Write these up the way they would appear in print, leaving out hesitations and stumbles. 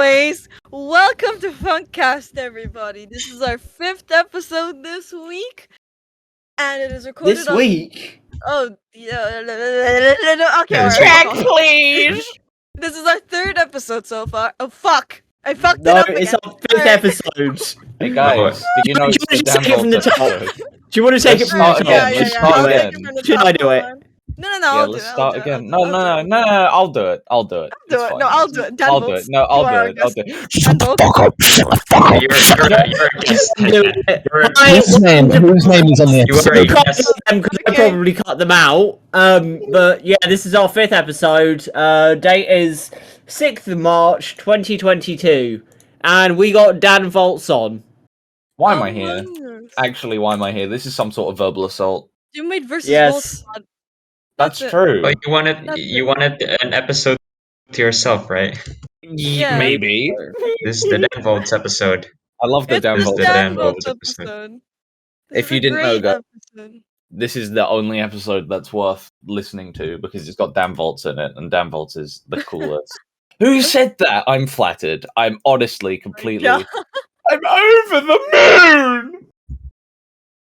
Anyways, welcome to Funkcast, everybody. This is our 5th episode this week, and it is recorded This week? Oh, yeah. Okay, alright. Check, please! This is our 3rd episode so far. Oh, fuck. I fucked No, it up it's again. our 5th episode. Hey guys, did you know Do you it's want to the just take it from the top? episode? Do you want to take it Let's from the start top? again. Yeah, Let's yeah, start I'll again. take it from the Should top, I do it? hold on. No, Yeah, I'll let's do it. start again. No, I'll do it. I'll do it. No, I'll do it. I'll do DanVoltz, it. No, I'll you do are it. our I'll guest. do it. Shut the fuck up! Shut the fuck up! You're a guest. Whose name is on the So episode? we can't do them because I Okay. probably cut them out. But yeah, this is our 5th episode. Date is 6th of March, 2022. And we got DanVoltz on. Why am I here? Among Us. Actually, why am I here? This is some sort of verbal assault. You made versus Yes. Voltz. That's it. true. Oh, That's you wanted an episode to yourself, right? Yeah. Maybe. This is the DanVoltz episode. I love the It's the DanVoltz the DanVoltz episode. episode. If you didn't know, guys, episode. this is the only episode that's worth listening to because it's got DanVoltz in it, and DanVoltz is the coolest. Who said that? I'm flattered. I'm honestly completely. Yeah. I'm over the moon.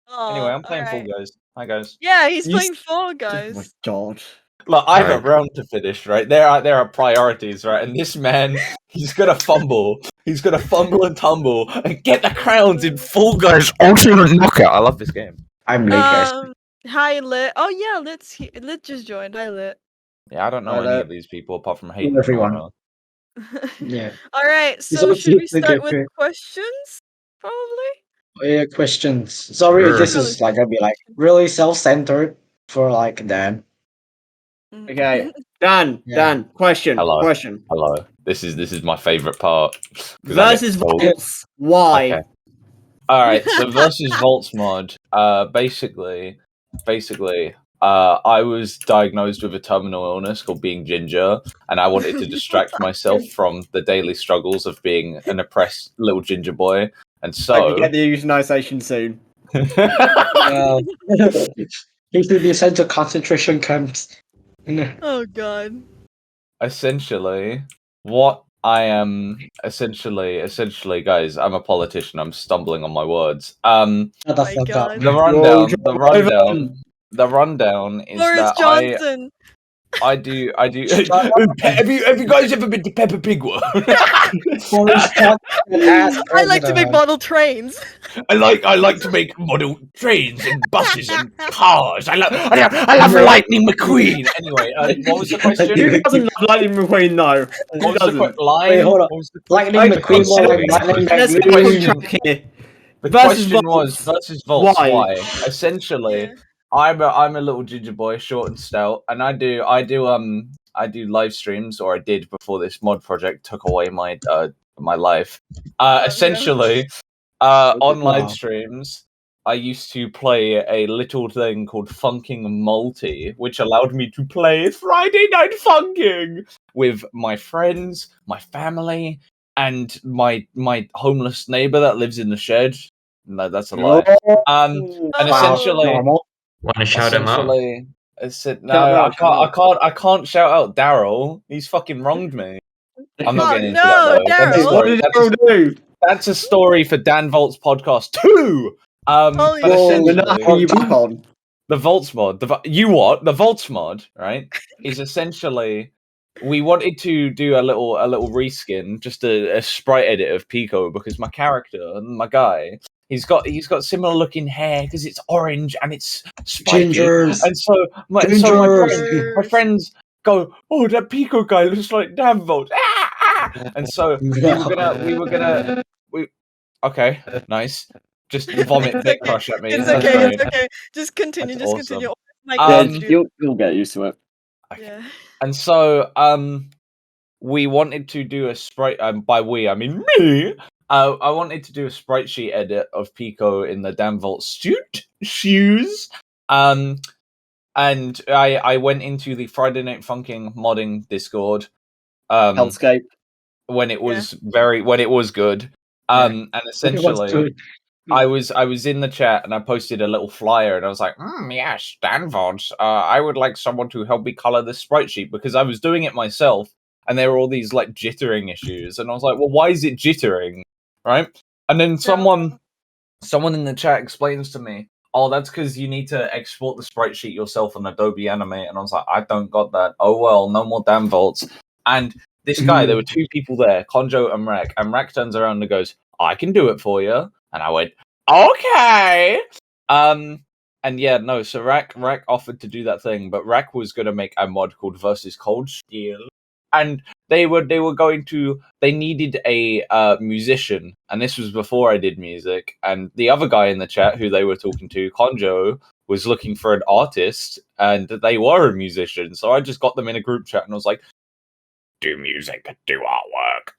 Aw, Anyway, I'm playing alright. Fall Guys. Hi guys. Yeah, he's You playing Fall Oh my Guys. god. Look, I have a Alright. round to finish, right? There are priorities, right? And this man, he's gonna fumble. He's gonna fumble and tumble and get the crowns in Fall Guys Ultimate Knockout. I love this game. I'm late, guys. Hi Lit. Oh yeah, Lit just joined. Hi Lit. Yeah, I don't know any of these people apart from hating everyone. Mara. Yeah. All right, It's so up should to we you to start get with to- questions? Probably. Yeah, questions. Sorry, Sure. this is like gonna be like really self-centered for like Dan. Okay. Dan, Yeah. Dan, question. Hello. Question. Hello. This is my favorite part. 'Cause I get Versus told- Voltz. Why? Okay. Alright, so versus Voltz mod, basically, I was diagnosed with a terminal illness called being ginger, and I wanted to distract myself from the daily struggles of being an oppressed little ginger boy. And Hope so you get the euthanization soon. He should be sent to concentration camps. Oh god. essentially, what I am essentially, guys, I'm a politician, I'm stumbling on my words. Shut the My fuck God. up. The rundown is Boris that Johnson. I do. Shut up. have you guys ever been to Peppa Pig World? Boris Johnson as I like to make president. model trains. I like to make model trains and buses and cars. I love Lightning McQueen. Anyway, what was the question? Who doesn't love Lightning McQueen though? Who What was the doesn't? line? Wait, hold on. What was the Lightning Okay, McQueen more like sorry. Lightning Let's The go question- track here. The Versus question Voltz. was versus Voltz. Why? Why? Essentially, I'm a little ginger boy, short and stout, and I do live streams, or I did before this mod project took away my life. Essentially, on live Wow. streams, I used to play a little thing called Funking Multi, which allowed me to play Friday Night Funkin with my friends, my family, and my homeless neighbor that lives in the shed. No, that's a lie. And Wow. essentially, Normal. Want to shout him out? essentially, no, Shout out, I can't shout out Daryl. He's fucking wronged me. I'm not Oh, getting into no, that. Though. That's a Daryl. What story- did that's a- Daryl do? That's a story for DanVoltz podcast 2. Holy But shit. We're essentially, not having you back on. the Voltz mod, the Voltz mod, right, is essentially we wanted to do a little reskin, just a sprite edit of Pico because my character, my guy, he's got similar looking hair because it's orange and it's spiky. Gingers. And so my Gingers. friends go, oh, that Pico guy looks like DanVoltz. And so we were gonna okay, nice. Just vomit It's Dick okay. Crush at me. It's That's okay. fine. It's okay. Just continue. That's Just continue. My Um, God, dude. You'll get used to it. Yeah. And so we wanted to do a sprite by we I mean me. I wanted to do a sprite sheet edit of Pico in the DanVoltz shoes. And I went into the Friday Night Funkin modding Discord Hellscape. when it was good. And essentially I was in the chat and I posted a little flyer and I was like, yes, DanVoltz, I would like someone to help me color this sprite sheet because I was doing it myself and there were all these like jittering issues, and I was like, well, why is it jittering, right? And then someone in the chat explains to me, oh, that's because you need to export the sprite sheet yourself on Adobe Animate, and I was like, I don't got that. Oh well, no more DanVoltz. And this guy, there were two people there, Conjo and Rack turns around and goes, I can do it for you. And I went, okay. And yeah, no, so Rack offered to do that thing, but Rack was going to make a mod called Versus Cold Steel. And they needed a musician, and this was before I did music, and the other guy in the chat who they were talking to, Conjo, was looking for an artist, and they were a musician, so I just got them in a group chat and I was like, do music, do artwork.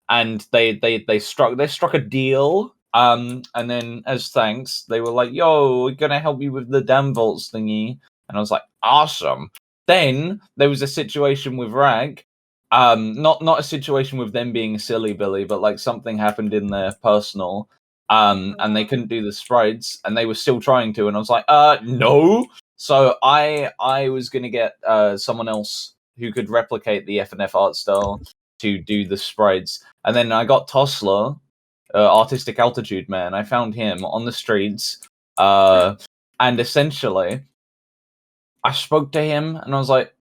And they struck a deal, and then as thanks, they were like, yo, we're gonna help you with the DanVoltz thingy. And I was like, awesome. Then there was a situation with Rag, not a situation with them being silly Billy, but like something happened in their personal, and they couldn't do the sprites, and they were still trying to, and I was like, no. So I was gonna get someone else who could replicate the FNF art style to do the sprites, and then I got Tossler, Artistic Altitude Man. I found him on the streets, and essentially, I spoke to him, and I was like,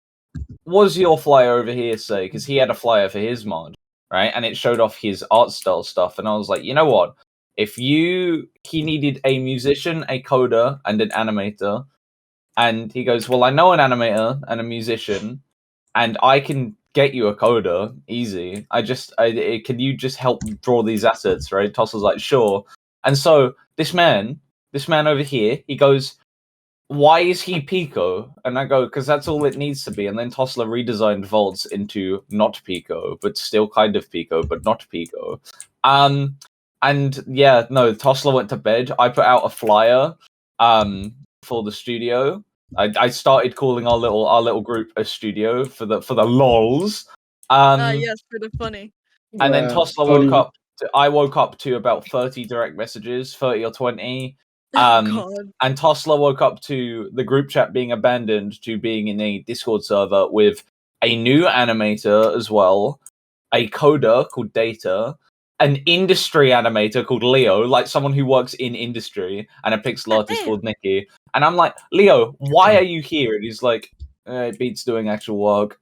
what does your flyer over here say? Because he had a flyer for his mod, right? And it showed off his art style stuff. And I was like, you know what? He needed a musician, a coder, and an animator. And he goes, well, I know an animator and a musician, and I can get you a coder, easy. Can you just help draw these assets, right? Toss was like, sure. And so this man over here, he goes, why is he Pico? And I go, because that's all it needs to be. And then Tossler redesigned Voltz into not Pico, but still kind of Pico, but not Pico. And yeah, no, Tossler went to bed. I put out a flyer for the studio. I started calling our little group a studio for the lols. Yes, for the funny. And then Tossler woke up. I woke up to about 30 direct messages, 30 or 20. And Tossler woke up to the group chat being abandoned to being in a Discord server with a new animator as well, a coder called Data, an industry animator called Leo, like someone who works in industry, and a pixel artist called Nikki. And I'm like, Leo, why are you here? And he's like, it beats doing actual work.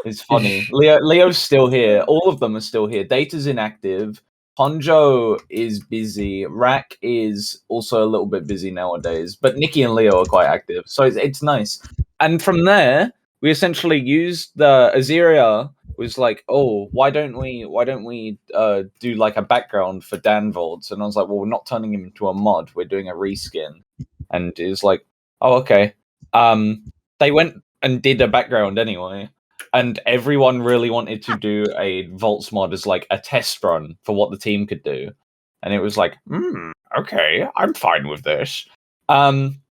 It's funny. Leo's still here. All of them are still here. Data's inactive. Honjo is busy. Rack is also a little bit busy nowadays, but Nikki and Leo are quite active, so it's nice. And from there, we essentially used the Aziria. Was like, oh, why don't we do like a background for DanVoltz? And I was like, well, we're not turning him into a mod. We're doing a reskin. And it was like, oh, okay. They went and did a background anyway. And everyone really wanted to do a Voltz mod as like a test run for what the team could do. And it was like, okay, I'm fine with this. And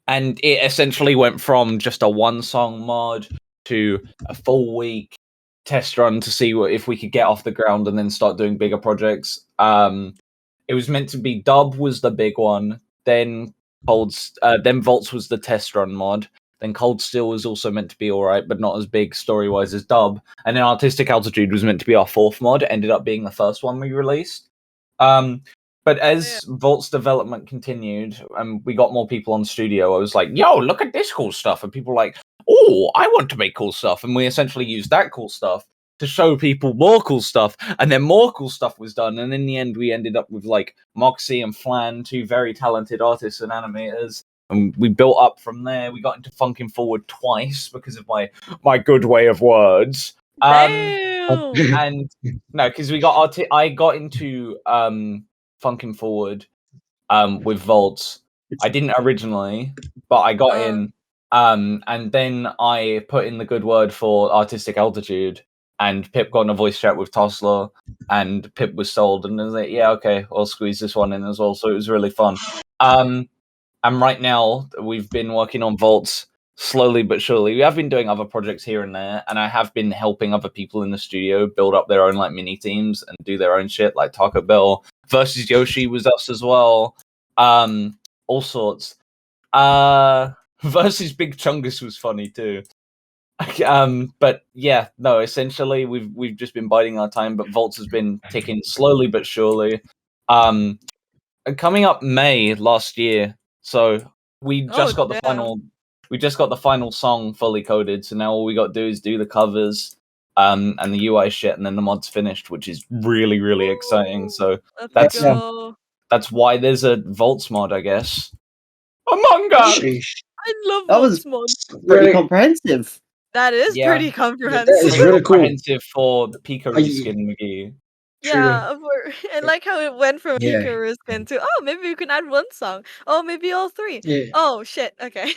it essentially went from just a one-song mod to a full week test run to see if we could get off the ground and then start doing bigger projects. It was meant to be Dub was the big one, then Voltz was the test run mod. Then Cold Steel was also meant to be alright, but not as big story-wise as Dub. And then Artistic Altitude was meant to be our fourth mod. It ended up being the first one we released. But as Volt's development continued, and we got more people on studio, I was like, yo, look at this cool stuff. And people were like, oh, I want to make cool stuff. And we essentially used that cool stuff to show people more cool stuff. And then more cool stuff was done. And in the end, we ended up with like Moxie and Flan, two very talented artists and animators. And we built up from there. We got into Funkin' Forward twice because of my good way of words. And no, because I got into Funkin' Forward with Voltz. I didn't originally, but I got in. And then I put in the good word for Artistic Altitude, and Pip got in a voice chat with Tossler, and Pip was sold, and I was like, yeah, okay, I'll squeeze this one in as well. So it was really fun. And right now, we've been working on Voltz slowly but surely. We have been doing other projects here and there, and I have been helping other people in the studio build up their own like mini teams and do their own shit, like Taco Bell versus Yoshi was us as well. All sorts. Versus Big Chungus was funny too. But yeah, no. Essentially, we've just been biding our time, but Voltz has been ticking slowly but surely. Coming up May last year, so we just got the final. We just got the final song fully coded, so now all we got to do is do the covers, and the UI shit, and then the mod's finished, which is really, really exciting. So Let's go. that's why there's a Voltz mod, I guess. Among Us. Sheesh. I love That was Voltz mods. pretty Really- comprehensive. That is Yeah. pretty That comprehensive. is Pretty really cool. comprehensive for Pico Are you- Reskin McGee. Yeah, I like how it went from Yeah. Pika Riskin to maybe we can add one song. Oh, maybe all three. Yeah. Oh shit. Okay.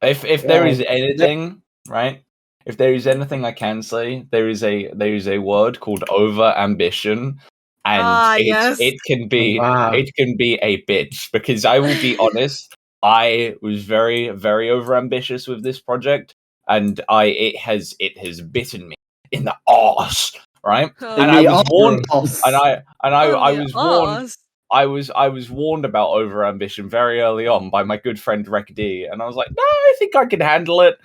If there Yeah. is anything, right? If there is anything I can say, there is a word called over ambition, and yes. it can be Wow. it can be a bitch, because I will be honest, I was very, very over ambitious with this project, and it has bitten me in the arse, right? And I was warned, and I was warned. I was warned about over ambition very early on by my good friend Rec D, and I was like, no, I think I can handle it.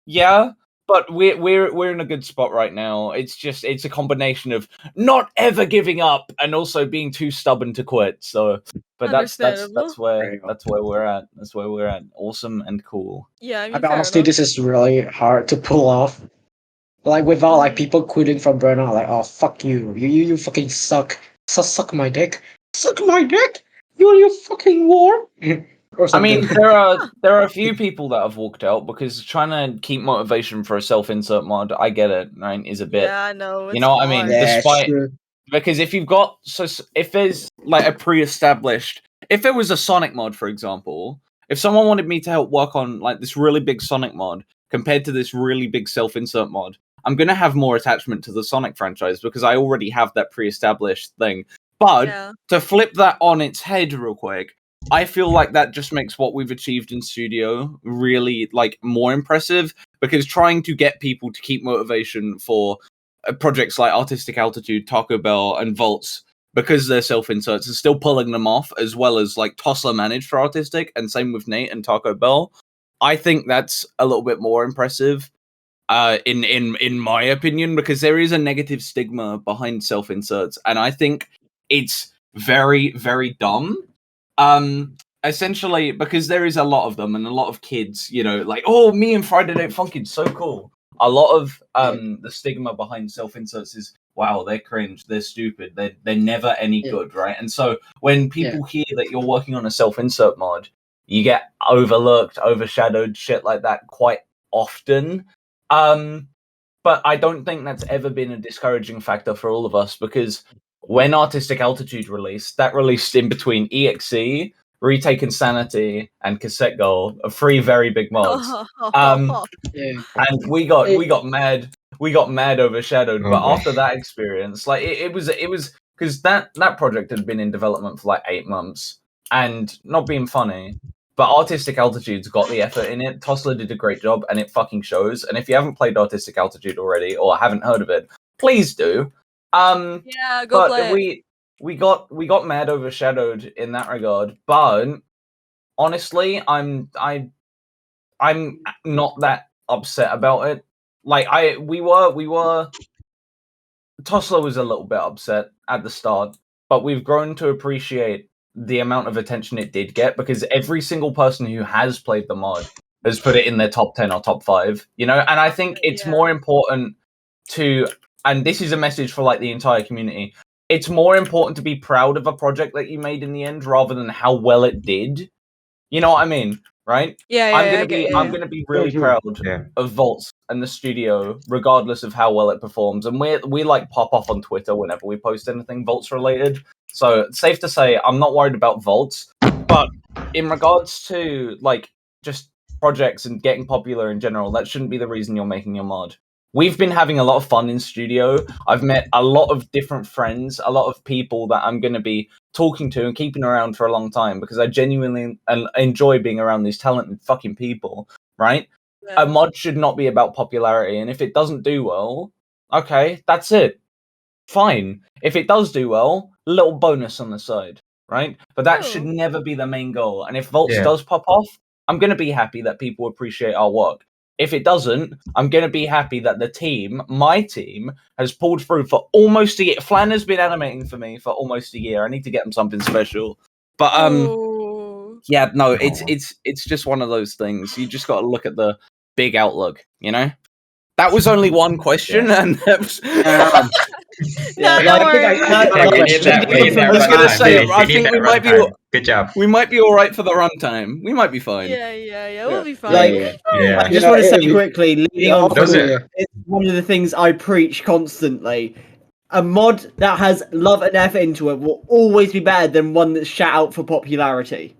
Yeah, but we're in a good spot right now. It's a combination of not ever giving up and also being too stubborn to quit. So, but that's where we're at. That's where we're at. Awesome and cool. Yeah, I mean, I mean, honestly, this is really hard to pull off. Like without like people quitting from burnout, like, oh fuck you, you fucking suck, suck my dick, suck my dick, you fucking war. Or I something. mean, there are a few people that have walked out because trying to keep motivation for a self-insert mod, I get it, right, is a bit. Yeah, I know. You know what I mean? Yeah, Despite sure. because if you've got if there's like a pre-established, if there was a Sonic mod, for example, if someone wanted me to help work on like this really big Sonic mod compared to this really big self-insert mod, I'm gonna have more attachment to the Sonic franchise because I already have that pre-established thing. But to flip that on its head real quick, I feel like that just makes what we've achieved in studio really like more impressive, because trying to get people to keep motivation for projects like Artistic Altitude, Taco Bell, and Voltz, because they're self-inserts, is still pulling them off, as well as like Tossler managed for Artistic, and same with Nate and Taco Bell. I think that's a little bit more impressive, in my opinion, because there is a negative stigma behind self-inserts, and I think it's very, very dumb. Essentially, because there is a lot of them, and a lot of kids, you know, like, oh, me and Friday Night Funkin, so cool. A lot of the stigma behind self-inserts is, wow, they're cringe, they're stupid, they're never any good, right? And so when people hear that you're working on a self-insert mod, you get overlooked, overshadowed, shit like that quite often. But I don't think that's ever been a discouraging factor for all of us, because when Artistic Altitude released, that released in between EXE, Retake Insanity, and Cassette Goal, 3 very big mods. And we got mad overshadowed. But after that experience, like it was because that project had been in development for like 8 months, and not being funny, but Artistic Altitude's got the effort in it. Tossler did a great job, and it fucking shows. And if you haven't played Artistic Altitude already or haven't heard of it, please do. Yeah, go play it. We got mad overshadowed in that regard, but honestly, I'm not that upset about it. Like we were Tossler was a little bit upset at the start, but we've grown to appreciate the amount of attention it did get, because every single person who has played the mod has put it in their top 10 or top 5, you know? And I think it's more important to, and this is a message for like the entire community, it's more important to be proud of a project that you made in the end rather than how well it did. You know what I mean? Right? I'm gonna be really proud of Voltz and the studio, regardless of how well it performs. And we like pop off on Twitter whenever we post anything Voltz related. So safe to say, I'm not worried about Voltz. But in regards to like just projects and getting popular in general, that shouldn't be the reason you're making your mod. We've been having a lot of fun in studio. I've met a lot of different friends, a lot of people that I'm going to be talking to and keeping around for a long time, because I genuinely enjoy being around these talented fucking people, right? A mod should not be about popularity, and if it doesn't do well, okay, that's it. Fine. If it does do well, a little bonus on the side, right? But that should never be the main goal. And if Voltz does pop off, I'm going to be happy that people appreciate our work. If it doesn't, I'm going to be happy that the team, my team, has pulled through for almost a year. Flan has been animating for me for almost a year. I need to get him something special. But yeah, no, it's just one of those things. You just got to look at the big outlook, you know? That was only one question, and that was. Don't worry. I was gonna say, I think we might be. Good job. We might be all right for the runtime. We might be fine. Yeah, we'll be fine. Like, Yeah. I just want to say quickly, leading on Those from are- it's one of the things I preach constantly. A mod that has love and effort into it will always be better than one that's shat out for popularity.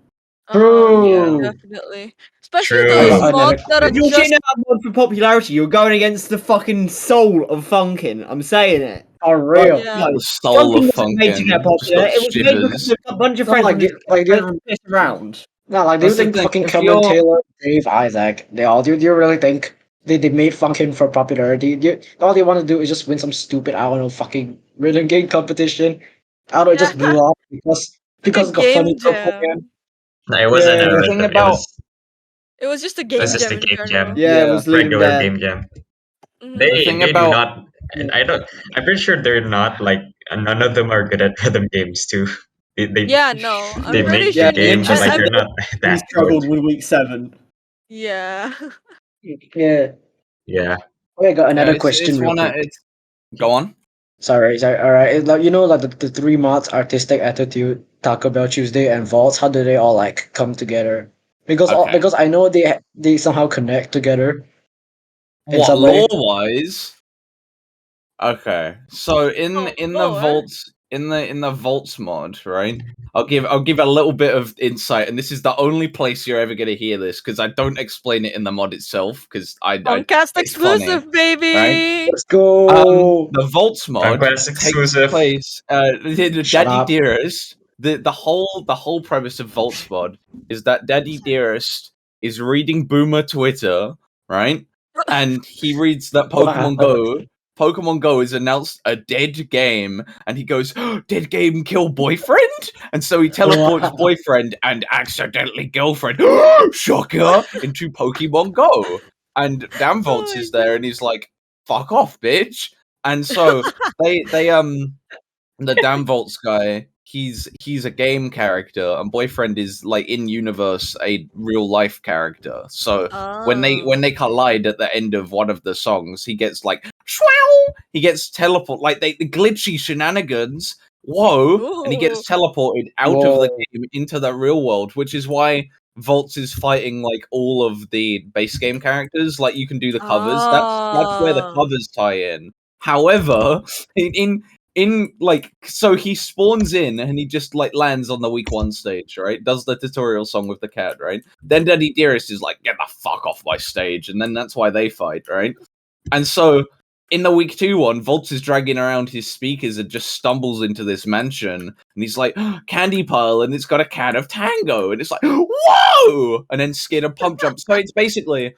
True. Definitely. Especially True. those Oh, mods that are If you're just shitting out a mod for popularity, you're going against the fucking soul of Funkin. I'm saying it. For real. Yeah. The soul of Funkin wasn't made to Funkin. get popular. It was made because a bunch of No, friends like, were pissed around. No, like, do you That's the think thing, fucking if Cameron you're- Taylor, Dave, Isaac, do you really think they made Funkin for popularity? All they want to do is just win some stupid, I don't know, fucking rhythm game competition. I don't know, it just blew up because it got game funny so jam. fucking. No, it wasn't Yeah, a the rhythm. thing about- It was just a It game was just jam a in game general. jam. Yeah, it was leading Regular there. game jam. Mhm. They The thing they about- do not. And I don't. I'm pretty sure they're not like. None of them are good at rhythm games too. They Yeah, no. I'm they pretty make sure the game, but like they're not We that struggled good. with week 7. Yeah. Yeah. Yeah. Okay, I got another it's question real one of- quick. Go on. Sorry. All right. Like, like the three mods, artistic attitude, Taco Bell Tuesday, and Voltz. How do they all like come together? Because Okay. because I know they somehow connect together. In What some way. lore-wise? Okay, so in Oh, the lore. Voltz in the Voltz mod, right? I'll give a little bit of insight, and this is the only place you're ever gonna hear this because I don't explain it in the mod itself because Funkcast it's funny, exclusive, baby. right? Let's go. The Voltz mod Funkcast takes exclusive. place. The Shut Daddy up. Dearest. The whole premise of Voltz mod is that Daddy Dearest is reading Boomer Twitter, right? And he reads that Pokemon Go has announced a dead game, and he goes, "Dead game kill boyfriend?" And so he teleports boyfriend and accidentally girlfriend, shocker, into Pokemon Go. And DanVoltz is there, and he's like, "Fuck off, bitch!" And so they the DanVoltz guy, he's a game character, and boyfriend is like in universe a real life character. So when they collide at the end of one of the songs, he gets like he gets teleport like the glitchy shenanigans. Whoa! And he gets teleported out of the game into the real world, which is why Voltz is fighting like all of the base game characters. Like you can do the covers. That's where the covers tie in. However, in like so he spawns in and he just like lands on the week 1 stage, right? Does the tutorial song with the cat, right? Then Daddy Dearest is like, "Get the fuck off my stage," and then that's why they fight, right? And so in the week 2 one, Voltz is dragging around his speakers and just stumbles into this mansion, and he's like, "Candy pile," and it's got a can of Tango, and it's like, "Whoa!" And then Skid and Pump Jump. So it's basically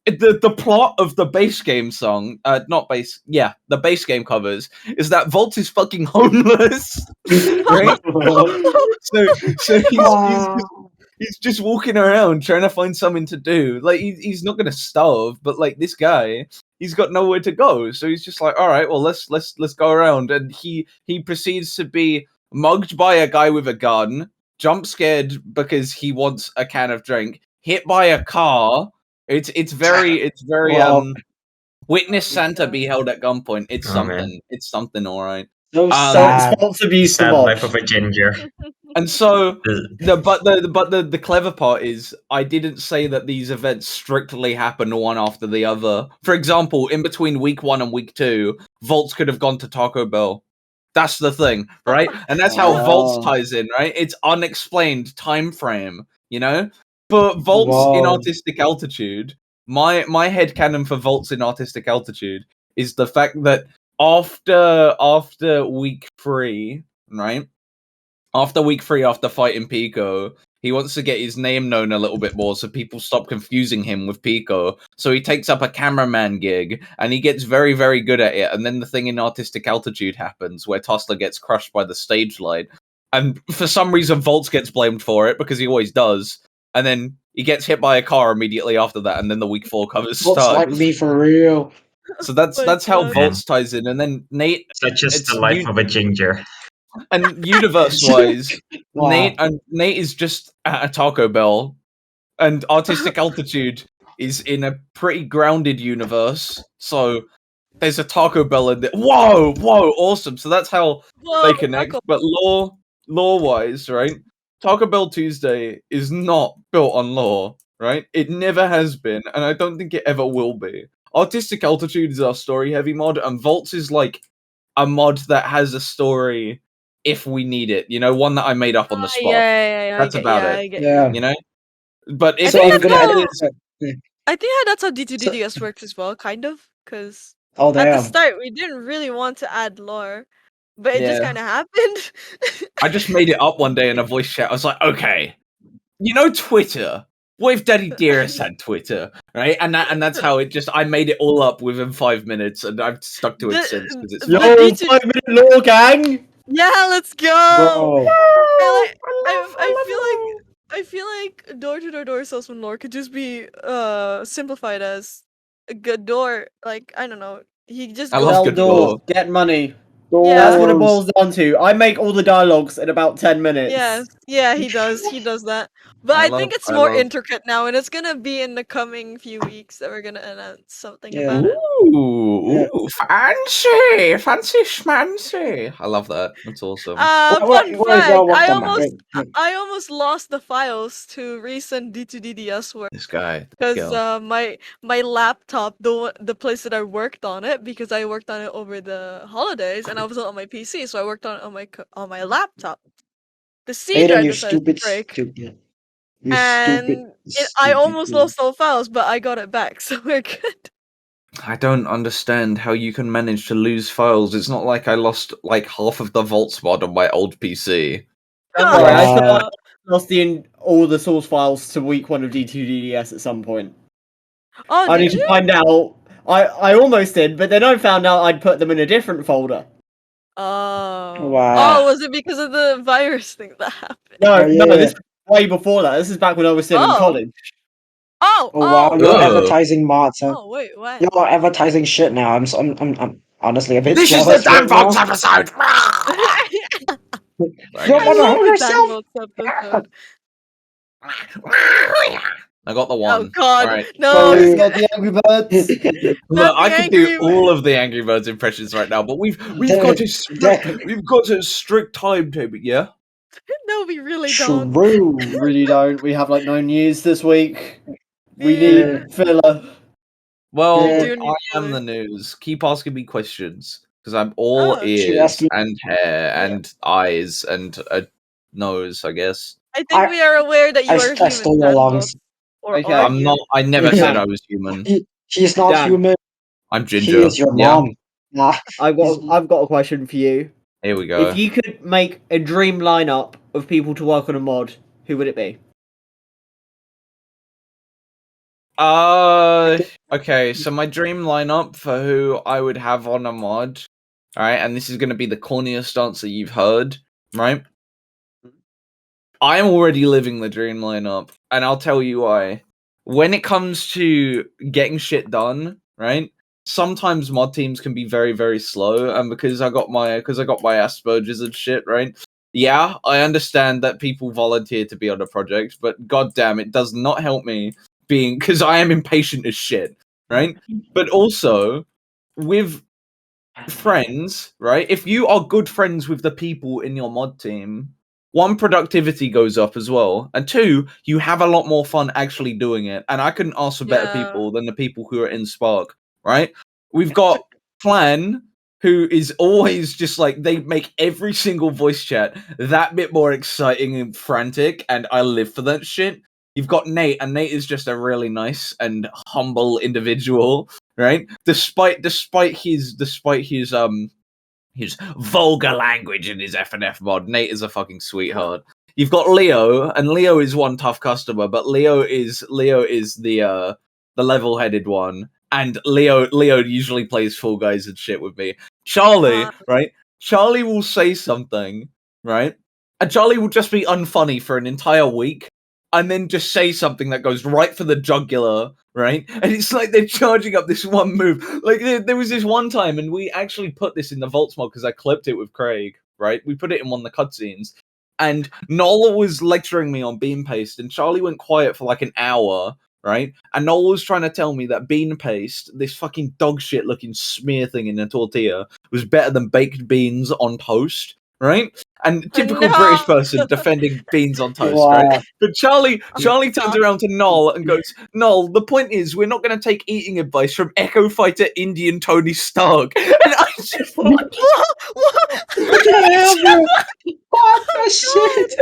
the plot of the base game song, the base game covers is that Voltz is fucking homeless, right? so he's just walking around trying to find something to do. Like he's not gonna starve, but like this guy, he's got nowhere to go, so he's just like, all right, well let's go around, and he proceeds to be mugged by a guy with a gun, jump scared because he wants a can of drink, hit by a car. It's very witness Santa be held at gunpoint. It's something. Man. It's something, all right. So sad. Voltz abuse the Sad mod. life of a ginger. And so the clever part is I didn't say that these events strictly happen one after the other. For example, in between week 1 and week 2, Voltz could have gone to Taco Bell. That's the thing, right? And that's how Voltz ties in, right? It's unexplained time frame, you know? But Voltz in artistic altitude, my headcanon for Voltz in artistic altitude is the fact that after week 3, right? After week 3, after fighting Pico, he wants to get his name known a little bit more so people stop confusing him with Pico. So he takes up a cameraman gig, and he gets very, very good at it. And then the thing in artistic altitude happens where Tossler gets crushed by the stage light. And for some reason, Voltz gets blamed for it, because he always does. And then he gets hit by a car immediately after that, and then the week 4 covers Looks start. like me for real. So that's My how God. Voltz ties in, and then Nate Such is it's the life of a ginger. and universe-wise, Wow. Nate is just at a Taco Bell, and Artistic Altitude is in a pretty grounded universe. So there's a Taco Bell in there. Whoa, awesome. So that's how Whoa, they connect. Taco- But lore-wise, right? Taco Bell Tuesday is not built on lore, right? It never has been, and I don't think it ever will be. Artistic Altitude is our story-heavy mod, and Voltz is like a mod that has a story if we need it. You know, one that I made up on the spot. Yeah. That's about it. I get Yeah. You know? But if, So think I'm if that's gonna how- edit it. I think that's how D2DDS works as well, kind of, because Oh at the damn. start we didn't really want to add lore, but it just Yeah. kind of happened. I just made it up one day in a voice chat. I was like, okay, you know Twitter? What if Daddy Dearest had Twitter, right? And that's how it just. I made it all up within 5 minutes, and I've stuck to it The- since because it's the fun. Yo, D2 5-minute lore, gang! Yeah, let's go. Bro. I feel like door-to-door salesman lore could just be simplified as a good door. Like, I don't know. He just I goes love Sell good doors, lore. get money. Yeah. That's what it boils down to. I make all the dialogues in about 10 minutes. Yes, yeah, he does. He does that. But I think it's I more love- intricate now, and it's gonna be in the coming few weeks that we're gonna announce something Yeah. about it. Ooh, fancy schmancy. I love that. That's awesome. Fun What is fact, what I almost lost the files to recent D2DDS work This guy, because my laptop, the place that I worked on it, because I worked on it over the holidays, and I was on my PC, so I worked on it on my laptop. The C Aiden, drive you decided to stupid, break. stupid. You And I almost lost all files, but I got it back, so we're good. I don't understand how you can manage to lose files. It's not like I lost like half of the Voltz mod on my old PC. Don't worry, I still Wow. lost all the source files to week 1 of D2DDS at some point. Oh, I did need to you? find out. I almost did, but then I found out I'd put them in a different folder. Oh. Wow. Oh, was it because of the virus thing that happened? No, Oh, yeah. this was way before that. This is back when I was still in Oh. college. Oh, Oh wow, you're Whoa. advertising mods, huh? Oh, wait, what? You're advertising shit now. I'm honestly a bit This is jealous the right DanVoltz now. episode. You're I gonna love hang the yourself. DanVoltz episode. I got the Oh one. god, Alright. no! Sorry. It's not the Angry Birds. Look, I the could do Angry all of the Angry Birds impressions right now, but we've got a strict timetable. Yeah. No, we really don't. True. We really don't. We have like 9 years this week. We Yeah. need filler. Well, Yeah. Do need I am filler. the news. Keep asking me questions because I'm all Oh. ears asking- and hair and eyes and a nose, I guess. I think we are aware that you I are stole human, your lungs. DanVoltz. Or Okay. are I'm you? not. I never said Yeah. I was human. He's not Dan. human. I'm He ginger. is your Yeah. mom. Nah. I've got a question for you. Here we go. If you could make a dream lineup of people to work on a mod, who would it be? Okay, so my dream lineup for who I would have on a mod, alright, and this is gonna be the corniest answer you've heard, right? I'm already living the dream lineup, and I'll tell you why. When it comes to getting shit done, right? Sometimes mod teams can be very, very slow, and because I got my Asperger's and shit, right? Yeah, I understand that people volunteer to be on a project, but goddamn, it does not help me because I am impatient as shit, right? But also with friends, right? If you are good friends with the people in your mod team, one, productivity goes up as well, and two, you have a lot more fun actually doing it. And I couldn't ask for better Yeah. people than the people who are in Spark, right? We've got Plan, who is always just like, they make every single voice chat that bit more exciting and frantic, and I live for that shit. You've got Nate, and Nate is just a really nice and humble individual, right? Despite his vulgar language in his FNF mod, Nate is a fucking sweetheart. You've got Leo, and Leo is one tough customer, but Leo is the level-headed one, and Leo usually plays Fall Guys and shit with me. Charlie, right? Charlie will say something, right? And Charlie will just be unfunny for an entire week, and then just say something that goes right for the jugular, right? And it's like they're charging up this one move. Like there was this one time, and we actually put this in the Voltz mod because I clipped it with Craig, right? We put it in one of the cutscenes, and Noel was lecturing me on bean paste, and Charlie went quiet for like an hour, right? And Noel was trying to tell me that bean paste, this fucking dog shit looking smear thing in a tortilla, was better than baked beans on toast, right? And typical British No. person defending beans on toast, right? Wow. But Charlie Oh, turns God. around to Noel and goes, Noel, the point is we're not going to take eating advice from Echo Fighter Indian Tony Stark. And I just What? What the shit?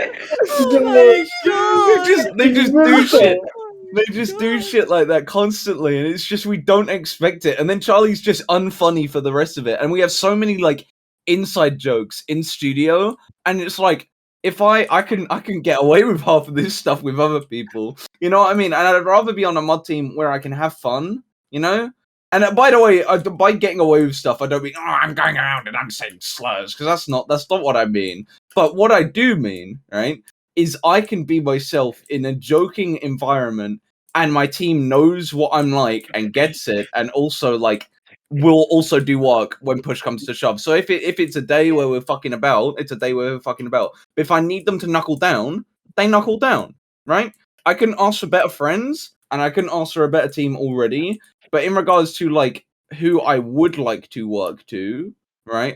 Oh my god! they just do shit. Oh They my just do God. shit like that constantly, and it's just we don't expect it. And then Charlie's just unfunny for the rest of it. And we have so many like inside jokes in studio, and it's like if I can get away with half of this stuff with other people, you know what I mean? And I'd rather be on a mod team where I can have fun, you know. And by the way, by getting away with stuff, I don't mean I'm going around and I'm saying slurs because that's not what I mean. But what I do mean, right, is I can be myself in a joking environment, and my team knows what I'm like and gets it, and also like will also do work when push comes to shove. So if it's a day where we're fucking about, it's a day where we're fucking about. But if I need them to knuckle down, they knuckle down, right? I can ask for better friends, and I can ask for a better team already. But in regards to like who I would like to work to, right?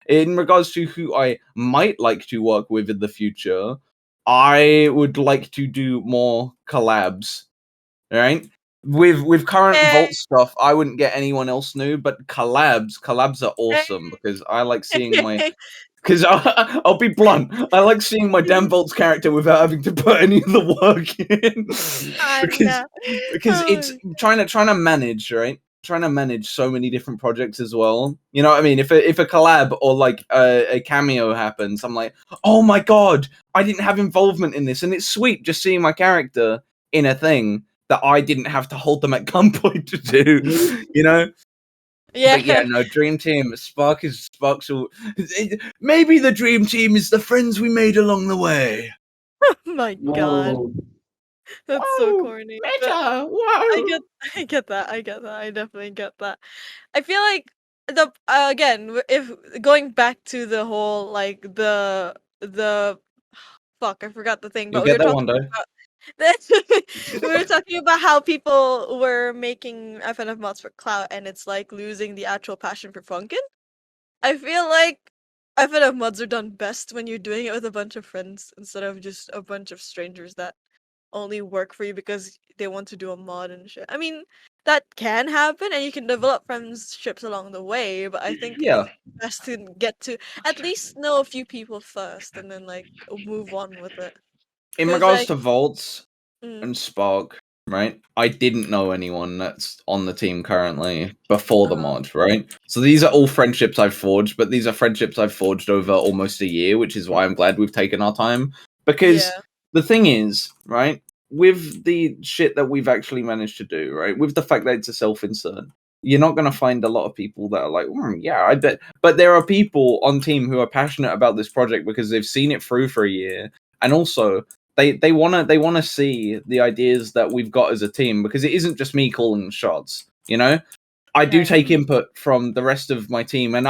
In regards to who I might like to work with in the future, I would like to do more collabs, right? With current Yay. Volt stuff, I wouldn't get anyone else new, but collabs are awesome because I like seeing my. Because I'll be blunt, I like seeing my DanVoltz character without having to put any of the work in, because Oh it's trying to manage, right? Trying to manage so many different projects as well. You know what I mean? If a collab or like a cameo happens, I'm like, oh my god, I didn't have involvement in this, and it's sweet just seeing my character in a thing that I didn't have to hold them at gunpoint to do. You know? yeah. But yeah, no, Dream Team. Sparks. Maybe the Dream Team is the friends we made along the way. Oh my god. Whoa. That's so corny. But Meta. Whoa. I get that. I definitely get that. I feel like the again, if going back to the whole like the fuck, I forgot the thing, You'll but we get were there talking one day. about we were talking about how people were making FNF mods for clout, and it's like losing the actual passion for Funkin. I feel like FNF mods are done best when you're doing it with a bunch of friends instead of just a bunch of strangers that only work for you because they want to do a mod and shit. I mean, that can happen, and you can develop friendships along the way, but I think Yeah. it's best to get to at least know a few people first and then like move on with it. In 'Cause regards like to Voltz mm, and Spark, right? I didn't know anyone that's on the team currently before the mod, right? So these are all friendships I've forged, but these are friendships I've forged over almost a year, which is why I'm glad we've taken our time. Because yeah. the thing is, right, with the shit that we've actually managed to do, right, with the fact that it's a self-insert, you're not going to find a lot of people that are like, yeah, I bet. But there are people on team who are passionate about this project because they've seen it through for a year, and also they wanna see the ideas that we've got as a team, because it isn't just me calling the shots, you know. I do Right. take input from the rest of my team, and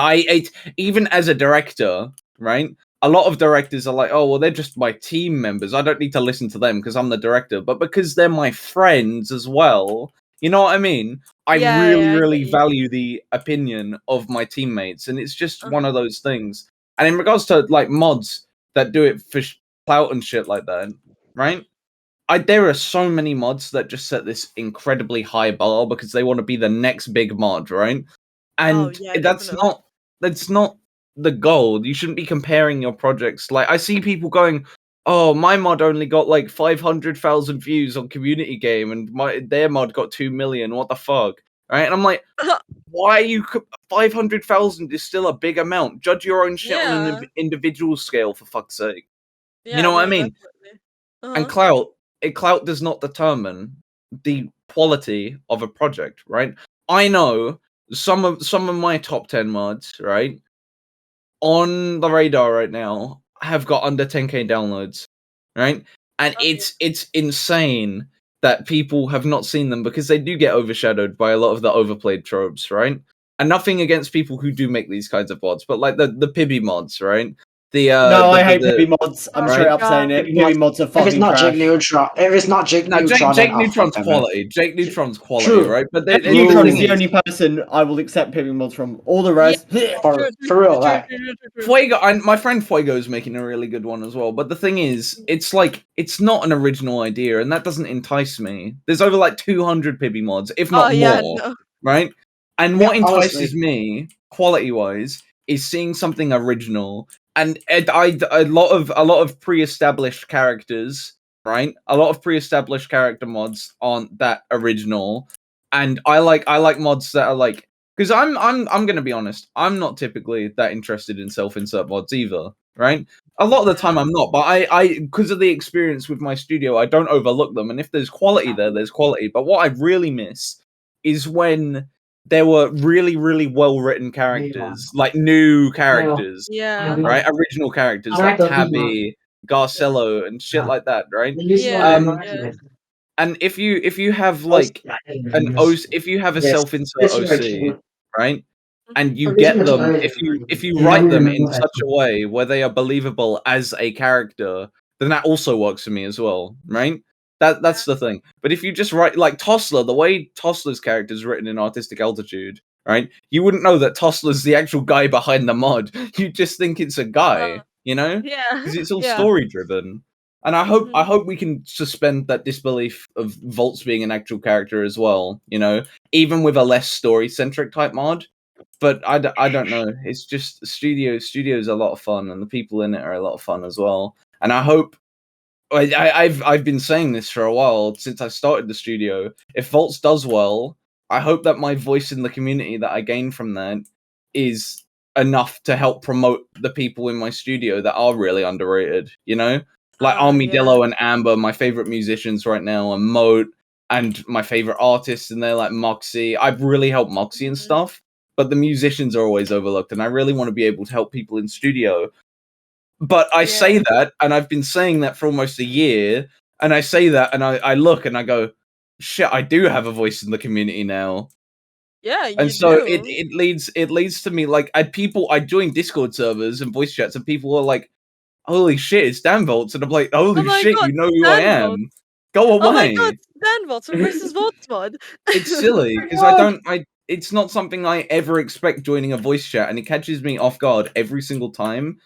even as a director, right? A lot of directors are like, oh well, they're just my team members. I don't need to listen to them because I'm the director. But because they're my friends as well, you know what I mean? I really, Yeah, I get really you. value the opinion of my teammates, and it's just one Uh-huh. of those things. And in regards to like mods that do it for clout and shit like that, right? There are so many mods that just set this incredibly high bar because they want to be the next big mod, right? Oh And yeah, definitely. that's not the goal. You shouldn't be comparing your projects. Like I see people going, "Oh, my mod only got like 500,000 views on community game, and their mod got 2 million. What the fuck?" Right? And I'm like, why are you 500,000 is still a big amount. Judge your own shit on an Yeah. individual scale, for fuck's sake. You Yeah, know what I no, mean? definitely. And Uh-huh. clout does not determine the quality of a project, right? I know some of my top 10 mods, right, on the radar right now have got under 10k downloads, right? and Oh, yeah. it's insane that people have not seen them because they do get overshadowed by a lot of the overplayed tropes, right? And nothing against people who do make these kinds of mods, but like the Pibby mods, right? No, I hate Pibby mods. I'm Oh straight my up saying it. Pibby Pibby mods- mods are If it's fucking not Jake trash. Neutron, No, Jake then I'll Neutron's fuck them, man. quality. Jake Neutron's quality, True. right? But Jake here's the Neutron is thing the is, only person I will accept Pibby mods from. All the Yeah, rest, For real, like Fuego, my friend Fuego is making a really good one as well. But the thing is, it's like it's not an original idea, and that doesn't entice me. There's over like 200 Pibby mods, if oh not yeah, more, no. right? And Yeah, what entices honestly. me, quality-wise, is seeing something original. And a lot of pre-established characters, right? A lot of pre-established character mods aren't that original, and I like mods that are like. Because I'm gonna be honest, I'm not typically that interested in self-insert mods either, right? A lot of the time I'm not, but I because of the experience with my studio, I don't overlook them. And if there's quality there, there's quality. But what I really miss is when there were really, really well-written characters, like new characters, Yeah. right? Original characters like Tabby, Garcello, and shit like that, right? Yeah. Yeah. And if you have like if you have a self-insert OC, right? And you get them if you write them in such a way where they are believable as a character, then that also works for me as well, right? That's the thing. But if you just write like Tossler, the way Tossler's character is written in Artistic Altitude, right? You wouldn't know that Tossler's the actual guy behind the mod. You just think it's a guy, you know? Yeah. Because it's all Yeah. story driven. And I hope we can suspend that disbelief of Voltz being an actual character as well, you know, even with a less story centric type mod. But I don't know. It's just studio's a lot of fun, and the people in it are a lot of fun as well. And I hope I've been saying this for a while since I started the studio. If Voltz does well, I hope that my voice in the community that I gain from that is enough to help promote the people in my studio that are really underrated, you know? Like Armidillo Yeah. and Amber, my favorite musicians right now, and Moat, and my favorite artists, and they're like Moxie. I've really helped Moxie and Mhm. stuff, but the musicians are always overlooked, and I really want to be able to help people in studio. But I say Yeah. that, and I've been saying that for almost a year, and I say that, and I look and I go, shit, I do have a voice in the community now. Yeah, And you so do. it leads to me like I join Discord servers and voice chats, and people are like, holy shit, it's DanVoltz, and I'm like, holy Oh my shit, god, you know who I DanVoltz. am. Go Oh my away. god, DanVoltz versus Voltz mod. It's silly because it's not something I ever expect joining a voice chat, and it catches me off guard every single time.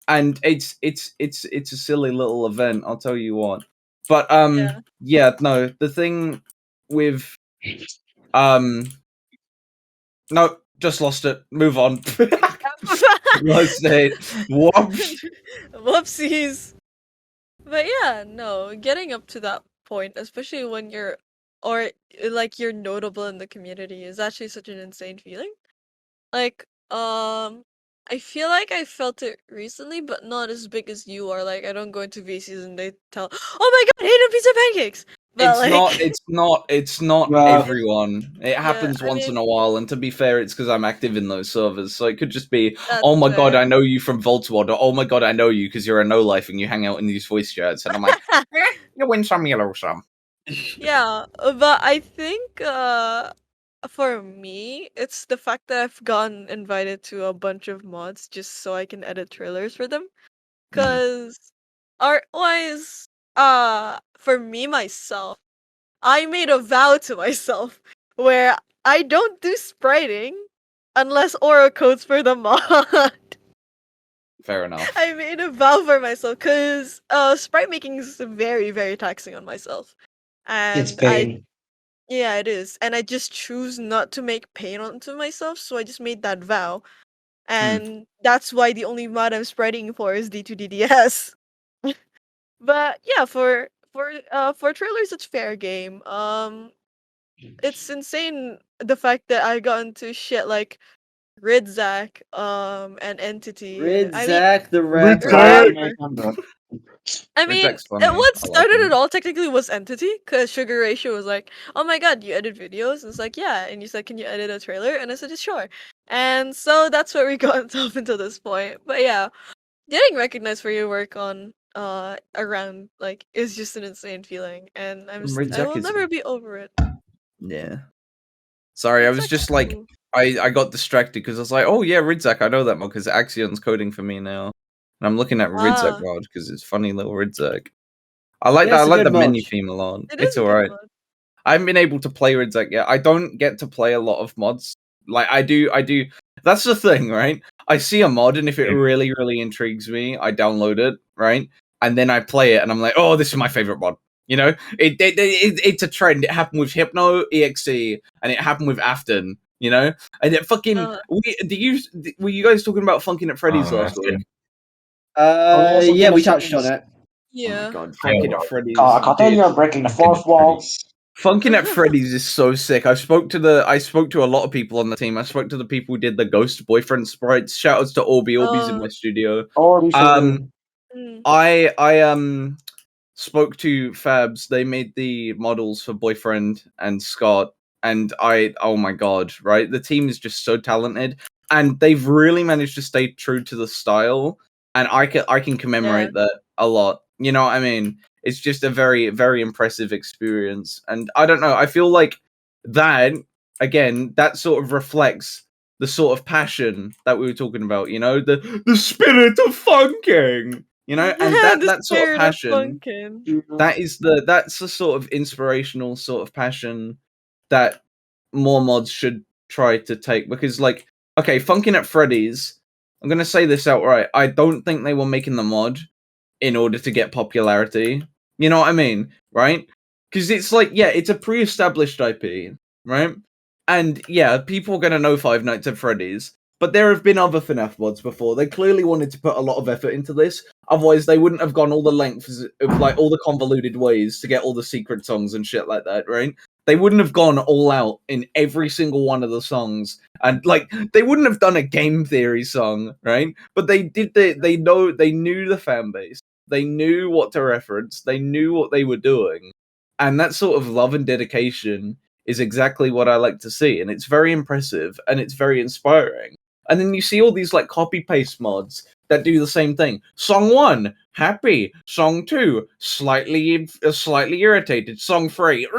And it's a silly little event, I'll tell you what. But yeah, no, the thing with no, just lost it. Move on. Lost it. Whoops. Whoopsies. But yeah, no, getting up to that point, especially when you're you're notable in the community is actually such an insane feeling. Like, I feel like I felt it recently, but not as big as you are. Like, I don't go into VCs and they tell, "Oh my god, Hayden pizza pancakes!" But It's not Well, everyone. It happens I once in mean, a while, and to be fair, it's because I'm active in those servers. So it could just be, that's oh my god, fair. I know you from Voltswad, or oh my god, I know you because you're a no life and you hang out in these voice chats, and I'm like, you win some, you lose some. Yeah, but I think for me, it's the fact that I've gotten invited to a bunch of mods just so I can edit trailers for them. Cause art wise, for me myself, I made a vow to myself where I don't do spriting unless Aura codes for the mod. Fair enough. I made a vow for myself because sprite making is very, very taxing on myself. it's And pain. yeah, it is. And I just choose not to make pain onto myself, so I just made that vow. And that's why the only mod I'm spreading for is D2DDS. But yeah, for trailers it's fair game. It's insane the fact that I got into shit like Ridzak, and Entity. I mean, Ridzak the rapper. rapper. I mean, Ridzak's funny. what I like started him. it all technically was Entity, because Sugar Ratio was like, "Oh my god, you edit videos?" And it's like, "Yeah." And he's like, "Can you edit a trailer?" And I said, "Sure." And so that's where we got up until this point. But yeah, getting recognized for your work on around like is just an insane feeling, and I Ridzak will is- never be over it. Yeah. Sorry, I was Ridzak's just like, cool. I got distracted because I was like, oh yeah, Ridzak, I know that mod because Axion's coding for me now. And I'm looking at Ridzak Ah. mod because it's funny little Ridzak. I like Yeah, that. I it's a like good the menu mod. theme a lot. It is It's a good alright. mod. I haven't been able to play Ridzak yet. I don't get to play a lot of mods. Like I do. That's the thing, right? I see a mod, and if it really, really intrigues me, I download it, right? And then I play it, and I'm like, oh, this is my favorite mod. You know, it's a trend. It happened with Hypno EXE, and it happened with Afton. You know, and it fucking. Were you guys talking about Funkin' at Freddy's last Afton. week? also Yeah, Game we of touched on Thrones. it. Oh Yeah. my god, I Funkin' at love it. Freddy's. Cartel, you're breaking the fourth wall. Funkin' at Freddy's is so sick. I spoke to a lot of people on the team. I spoke to the people who did the ghost boyfriend sprites. Shout outs to Orby. Orby's in my studio. Oh, you should Mm. I spoke to Fabs. They made the models for boyfriend and Scott, and oh my god, right? The team is just so talented, and they've really managed to stay true to the style, and I can commemorate that a lot. You know what I mean? It's just a very, very impressive experience. And I don't know, I feel like that, again, that sort of reflects the sort of passion that we were talking about, you know, the spirit of funking, you know, and The that sort of spirit passion, Funkin'. that's the sort of inspirational sort of passion that more mods should try to take. Because, like, okay, Funkin' at Freddy's, I'm gonna say this outright, I don't think they were making the mod in order to get popularity. You know what I mean? Right? Because it's like, yeah, it's a pre-established IP, right? And yeah, people are going to know Five Nights at Freddy's, but there have been other FNAF mods before. They clearly wanted to put a lot of effort into this. Otherwise, they wouldn't have gone all the lengths of, like, all the convoluted ways to get all the secret songs and shit like that, right? They wouldn't have gone all out in every single one of the songs. And, like, they wouldn't have done a game theory song, right? But they did they knew the fan base. They knew what to reference. They knew what they were doing. And that sort of love and dedication is exactly what I like to see. And it's very impressive and it's very inspiring. And then you see all these like copy paste mods that do the same thing. Song 1, happy. Song 2, slightly irritated. Song 3,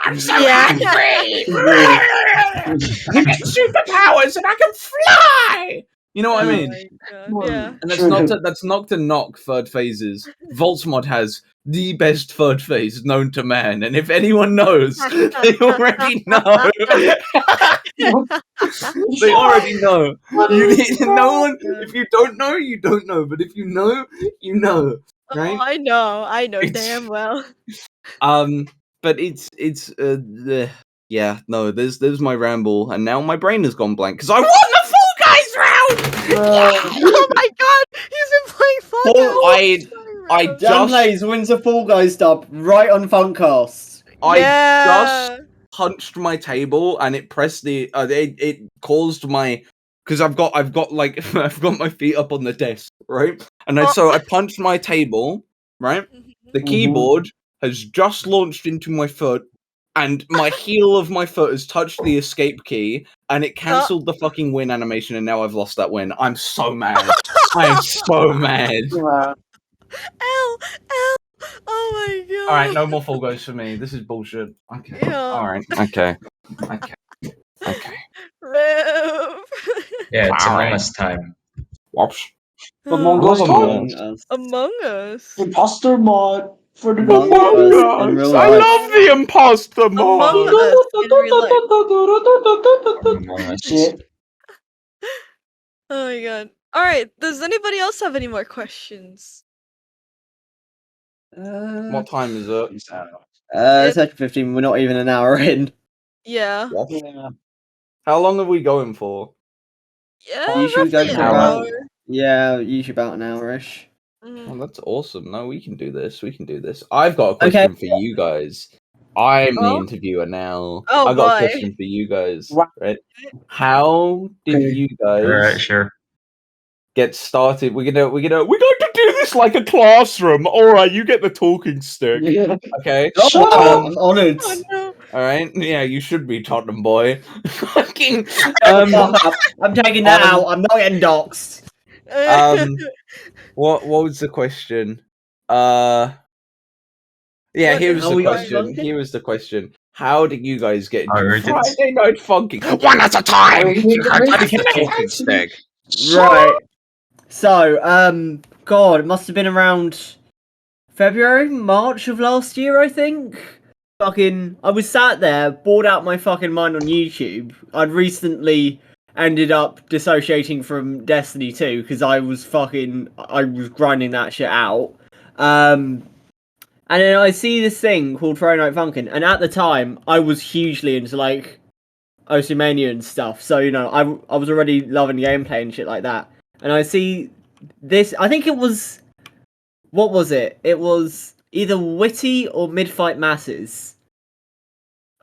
I'm so happy. I get superpowers and I can fly. You know what I mean? My God. Yeah. And that's not to knock third phases. Voltz mod has the best third phase known to man, and if anyone knows, they already know. They already know. No one. If you don't know, you don't know. But if you know, you know. Right? Oh, I know damn well. But yeah. No, there's my ramble, and now my brain has gone blank because I won the Fall Guys round. Oh my God, he's been playing Fall Guys. Dan Blaze wins a Fall Guys dub right on Funkcast. I just punched my table and it pressed the it caused my because I've got like I've got my feet up on the desk, right? And so I punched my table, right? The keyboard has just launched into my foot and my heel of my foot has touched the escape key and it cancelled the fucking win animation and now I've lost that win. I'm so mad. I am so mad. L. Oh my God. All right, no more Fall Guys for me. This is bullshit. Okay. Yeah. All right. Okay. Rev. Yeah, it's Alright. Among Us time. Whoops. Among Us. Among Us. Imposter mod for the Among Us in real I life. love the imposter mod. Among Us in real life. Among Us. Shit. Oh my God. All right. Does anybody else have any more questions? What time is it? It's actually 15. We're not even an hour in. Yeah. Yeah. How long are we going for? Yeah. Usually Roughly go an for hour. about usually about an hour-ish. Oh, that's awesome. No, we can do this. I've got a question for you guys. I'm the interviewer now. Oh, I got a boy. question for you guys. What? Right? How did Okay. you guys Alright, sure. get started? We're going to do this like a classroom. Alright, you get the talking stick. Okay. Shut up! I'm honoured. Oh no. Alright. Yeah, you should be Tottenham boy. Fucking I'm taking that out. I'm not getting doxxed. What was the question? Yeah, What here is was How the we got question. Funkin'? Here was the question. How did you guys get into Origins. Friday Night Funkin'? One at a time. Origins, You can't take the okay. talking stick. Right. So, God, it must have been around February, March of last year, I think. I was sat there, bored out my fucking mind on YouTube. I'd recently ended up dissociating from Destiny 2 because I was grinding that shit out. And then I see this thing called Friday Night Funkin', and at the time, I was hugely into, like, Osimania and stuff, so, I was already loving gameplay and shit like that. And I see this, I think it was, what was it? It was either Witty or Mid-Fight Masses.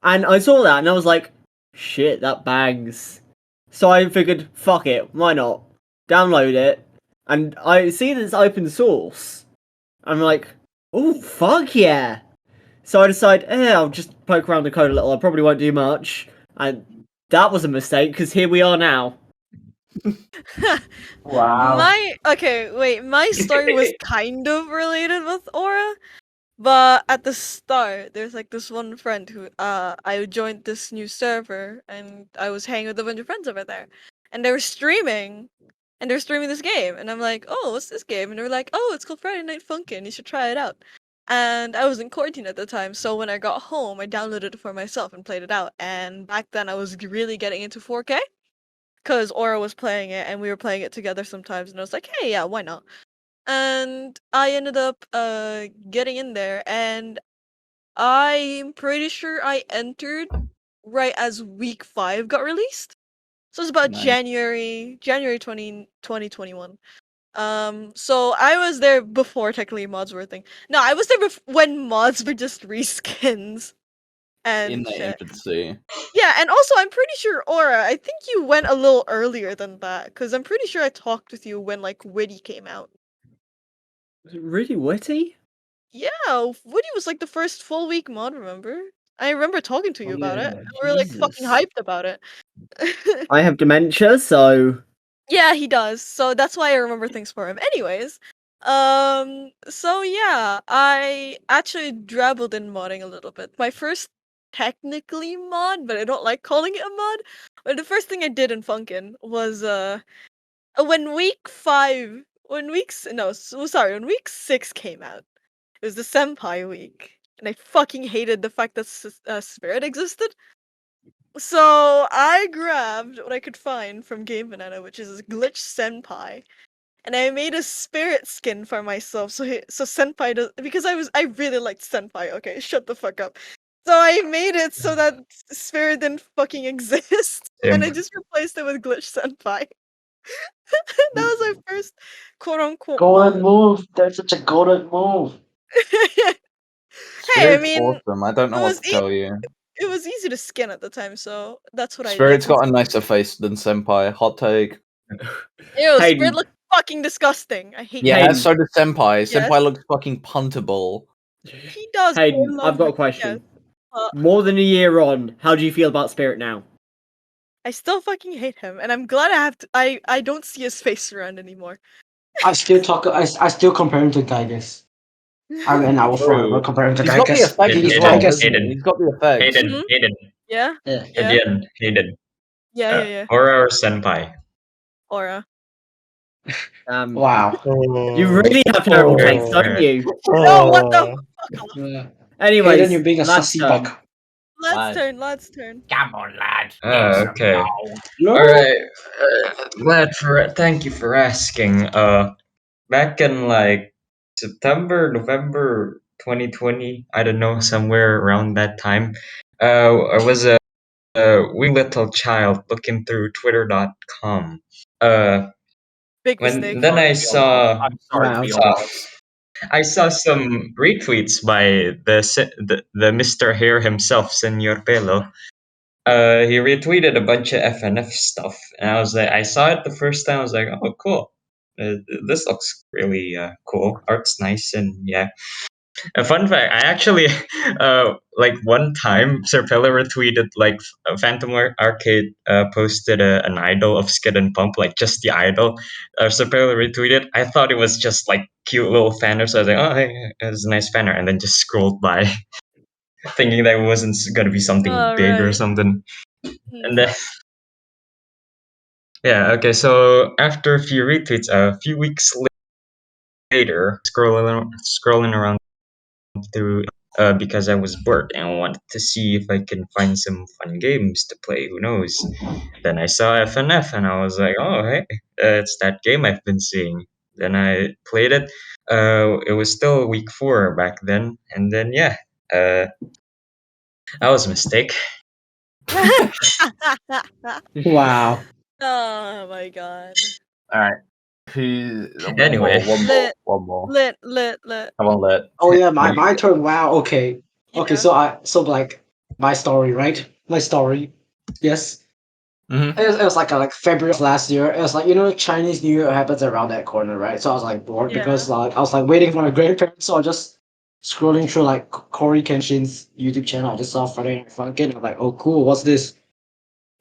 And I saw that, and I was like, shit, that bangs. So I figured, fuck it, why not? Download it, and I see that it's open source. I'm like, oh, fuck yeah! So I decide, I'll just poke around the code a little. I probably won't do much. And that was a mistake, because here we are now. Wow. My story was kind of related with Aura, but at the start, there's like this one friend who I joined this new server, and I was hanging with a bunch of friends over there, and they were streaming. And they're streaming this game, and I'm like, "Oh, what's this game?" And they're like, "Oh, it's called Friday Night Funkin'. You should try it out." And I was in quarantine at the time, so when I got home, I downloaded it for myself and played it out. And back then, I was really getting into 4K because Aura was playing it, and we were playing it together sometimes. And I was like, "Hey, yeah, why not?" And I ended up getting in there, and I'm pretty sure I entered right as week 5 got released. So it's about Nice. January 2021. So I was there before technically mods were a thing. No, I was there when mods were just reskins and In the shit. infancy. Yeah, and also I'm pretty sure Aura, I think you went a little earlier than that, because I'm pretty sure I talked with you when like Witty came out. Was it really Witty? Yeah, Witty was like the first full week mod, remember? I remember talking to you about it. yeah, And we were like fucking Jesus. hyped about it. I have dementia, so Yeah, he does. So that's why I remember things for him. Anyways, so yeah, I actually dabbled in modding a little bit. My first technically mod, but I don't like calling it a mod. But the first thing I did in Funkin was when when week 6 came out. It was the Senpai week, and I fucking hated the fact that Spirit existed. So I grabbed what I could find from Game Banana, which is Glitch Senpai, and I made a spirit skin for myself. So Senpai does, because I really liked Senpai. Okay, shut the fuck up. So I made it so that Spirit didn't fucking exist, and I just replaced it with Glitch Senpai. That was my first quote unquote golden mod. move. That's such a golden move. Hey, I Spirit's mean, awesome. I don't it know what was to tell you. it was easy to skin at the time, so that's what I did. Spirit's got a nicer face than Senpai. Hot take. Ew, Spirit Hayden, looked fucking disgusting. I hate Yeah, Hayden. so does Senpai. Yes. Senpai looks fucking puntable. He does. but I Hayden, love I've got a him. question. Yes. Uh, More than a year on, how do you feel about Spirit now? I still fucking hate him, and I'm glad I don't see his face around anymore. I still compare him to Gygas. And I will forever True. compare him to He's got the Gygas. effect Hayden, as well, Gygas. hasn't he? He's got the effect. Hayden, Hayden, Yeah, Yeah. yeah, Hayden. yeah. Aura or Senpai? Aura. Wow. You really have terrible taste, don't you? No, what the fuck off. Yeah. Anyways, Hayden, you're being a last sussy turn. buck. Let's turn. Come on, lad. Okay. No. All right. Thank you for asking. Back in like September, November 2020, I don't know, somewhere around that time, I was a wee little child looking through Twitter.com. Big When mistake. then I'm sorry Wow. for your saw loss. I saw some retweets by the Mr. Hair himself, Senor Pelo. He retweeted a bunch of FNF stuff, and I was like, I saw it the first time. I was like, oh, cool. This looks really cool. Art's nice, and yeah. A fun fact, I actually, like one time, Sir Pillar retweeted, like, Phantom Arcade posted an idol of Skid and Pump, like just the idol. Sir Pillar retweeted. I thought it was just like cute little fanner, so I was like, oh, hey, it's a nice fanner, and then just scrolled by, thinking that it wasn't gonna be something Oh, big or right. something. Mm. And then, yeah, okay, so after a few retweets, a few weeks later, scrolling around through because I was bored and wanted to see if I can find some fun games to play. Who knows? Then I saw FNF and I was like, oh, hey, it's that game I've been seeing. Then I played it. It was still week 4 back then. And then, yeah, that was a mistake. Wow. Oh my god. All right. Who? Anyway. One more. Lit. Come on, Lit. Oh yeah, What do you my got? turn. Wow. Okay. Okay. Yeah. So like my story, right? My story. Yes. Mhm. It was like February of last year. It was like Chinese New Year happens around that corner, right? So I was like bored because Yeah. like I was like waiting for my grandparents. So I just scrolling through like Corey Kenshin's YouTube channel. I just saw Friday Night Funkin. I'm like, oh cool, what's this?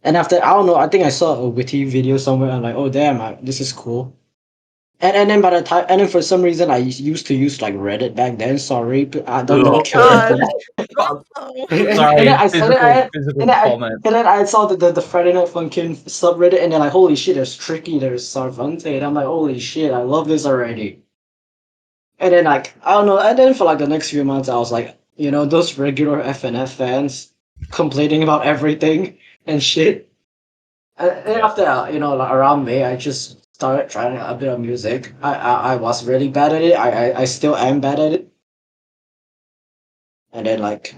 And after I don't know, I think I saw a witty video somewhere. I'm like, oh damn, this is cool. And then by the time and then for some reason I used to use like Reddit back then. Sorry, but I don't Oh know. my Kill god. me. Oh. And then Sorry, I physical comment. and then I saw the Friday Night Funkin subreddit, and then like holy shit, there's Tricky, there's Sarvante, and I'm like holy shit, I love this already. And then like I don't know, and then for like the next few months, I was like, those regular FNF fans complaining about everything and shit. And after like around May, I just started trying a bit of music. I was really bad at it. I still am bad at it. And then like,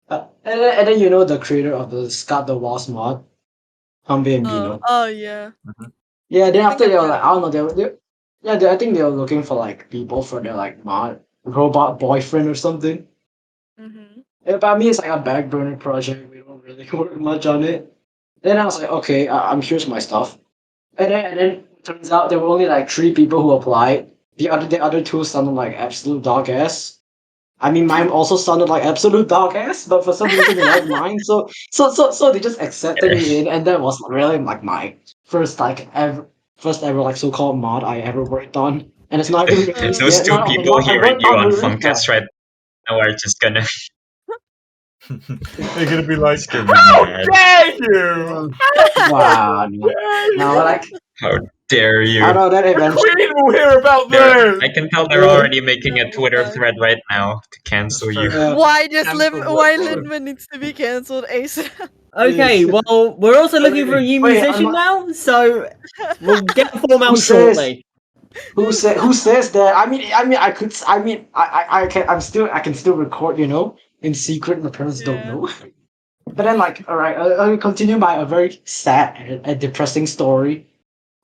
and then the creator of the Scott the Wasp mod, Humby and Bino. Oh yeah. Yeah, then I think after I've they were heard like, of I don't know, I think they were looking for like people for their like mod robot boyfriend or something. it. Mm-hmm. Yeah, but I mean, it's like a back burner project. We don't really work much on it. Then I was like, okay, here's my stuff. And then it turns out there were only like 3 people who applied. The other 2 sounded like absolute dog ass. I mean, mine also sounded like absolute dog ass, but for some reason they liked mine. So they just accepted me in, and that was really like my first like ever first ever like so-called mod I ever worked on, and it's not even released Those yet. two None of the people mods I hearing worked you on on were released yet. Funkcast right now are just gonna, They're gonna be like, just gonna be how mad. dare you? Wow, no, no, like How dare I you? don't know that The eventually. Queen will hear about I this. can tell they're Yeah, already making a Oh Twitter god. thread right now to cancel That's you. true. yeah, Why Lindman needs to be cancelled ASAP. Okay, yes. well, we're also looking for a new Wait, musician now, so we'll get a form who out says shortly. who says that? I mean, I could. I mean, I can. I can still record. In secret. My parents don't Yeah. know. But then, like, all right, I'll continue my a very sad and depressing story.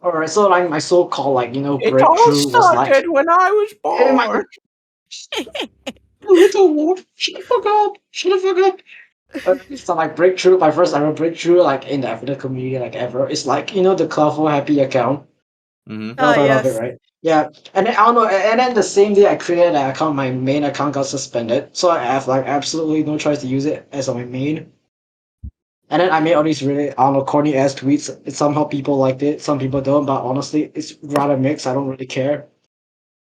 All right, so like my so-called like It all breakthrough was like, started when I was my born. little wolf, shut the fuck up, shut the fuck up. So like breakthrough, my first ever breakthrough like in the African community like ever. It's like the Cloudful Happy account. Mm-hmm. Never heard of it, Yes. right? Yeah, and then I don't know. And then the same day I created that account, my main account got suspended, so I have like absolutely no choice to use it as my main. And then I made all these really, I don't know, corny ass tweets. Somehow people liked it, some people don't, but honestly, it's rather mixed. I don't really care.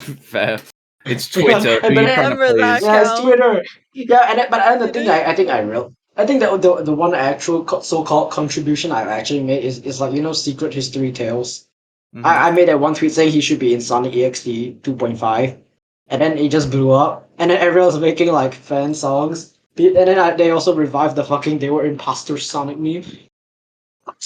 Fair. It's Yeah, Twitter. Who and you but trying to Remember that please? yeah, it's account. Twitter. Yeah, and the It thing is I think Twitter. I think that the one actual so-called contribution I've actually made is like secret history tales. Mm-hmm. I made that one tweet saying he should be in Sonic EXT 2.5, and then it just blew up. And then everyone was making like fan songs. And then they also revived the fucking they were imposter Sonic meme.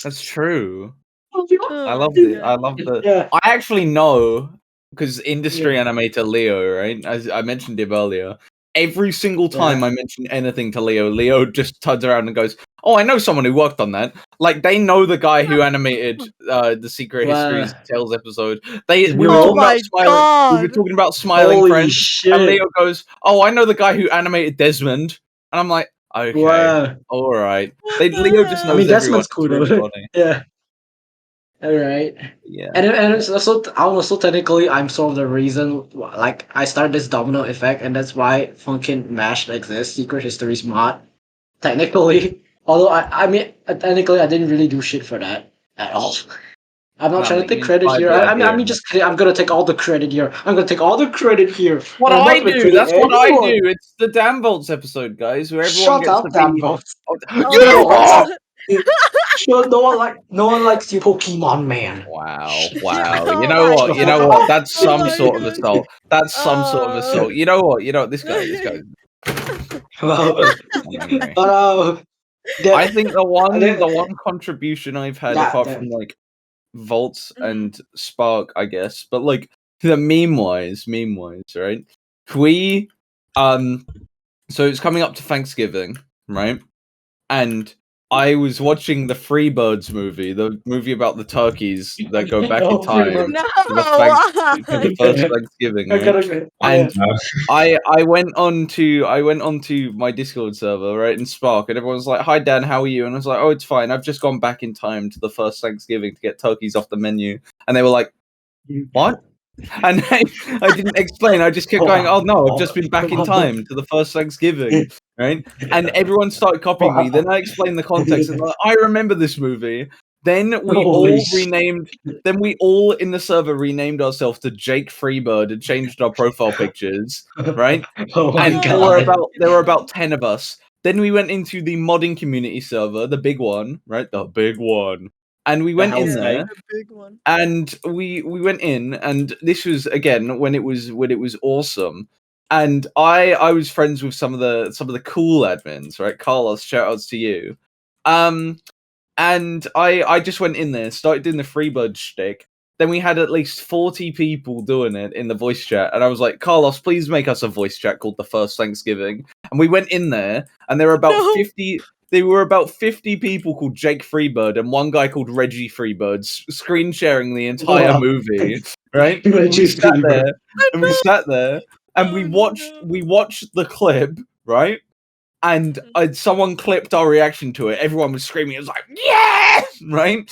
That's true. Oh I my loved it. I god. loved the. Yeah, I actually know because yeah, industry animator Leo, right? As I mentioned him earlier. Every single time yeah. I mention anything to Leo, Leo just turns around and goes, "Oh, I know someone who worked on that." Like they know the guy who animated the Secret Histories Wow. Tales episode. We were Oh talking No. about my smiling. We were god. talking about smiling Holy friends, and shit. Leo goes, "Oh, I know the guy who animated Desmond," and I'm like, "Okay, Wow. all right." What Leo the just I hell? mean, knows everyone. Desmond's It's cool really though. funny. Yeah. All right. Yeah. And it's also technically I'm sort of the reason like I started this domino effect, and that's why Funkin Mash exists, Secret Histories mod. Technically, although I mean technically I didn't really do shit for that at all. I'm not No, trying but to take you credit inspired here. the I idea. mean just kidding. I'm gonna take all the credit here. I'm gonna take all the credit here. What I'm I not gonna do. credit That's what I anyone. do. It's the DanVoltz episode, guys, where everyone Shut gets up, to damn be. boss. Oh, Oh you my are. god. Sure, no one likes you, Pokemon man. Wow, Yeah, wow. You oh know my what? You know god. what? That's Oh some my sort of god. assault. That's some sort of Uh, assault. You know what? You know what? This guy. Well, I'm angry. but I think the the, one contribution I've had yeah, apart from like Voltz and Spark, I guess, but like the meme wise, right? We so it's coming up to Thanksgiving, right? And I was watching the Freebirds movie, the movie about the turkeys that go back in oh, pretty time much. no, to the first why? Thanksgiving, I right? gotta, yeah. And I went on to my Discord server, right, in Spark, and everyone was like, "Hi Dan, how are you?" And I was like, "Oh, it's fine. I've just gone back in time to the first Thanksgiving to get turkeys off the menu." And they were like, "What?" And I didn't explain. I just kept going, "Oh no, I've just been back in time to the first Thanksgiving." Right? And everyone started copying me. Then I explained the context, and like, I remember this movie. Then we Holy all renamed. Then we all in the server renamed ourselves to Jake Freebird and changed our profile pictures. Right? Oh my And god. there were about 10 of us. Then we went into the modding community server, the big one, right? The big one. And we went in Hell's Yeah, there, the big one. and we went in, and this was again when it was awesome. And I was friends with some of the cool admins, right? Carlos, shout outs to you. And I just went in there, started doing the Freebird shtick. Then we had at least 40 people doing it in the voice chat, and I was like, Carlos, please make us a voice chat called the First Thanksgiving. And we went in there, and there were about No. 50. There were about 50 people called Jake Freebird and one guy called Reggie Freebird screen sharing the entire Wow. movie. Right? Reggie We sat Freebird. there, and we sat there, and we Oh, watched no. we watched the clip, right? And someone clipped our reaction to it. Everyone was screaming. It was like, yeah, right.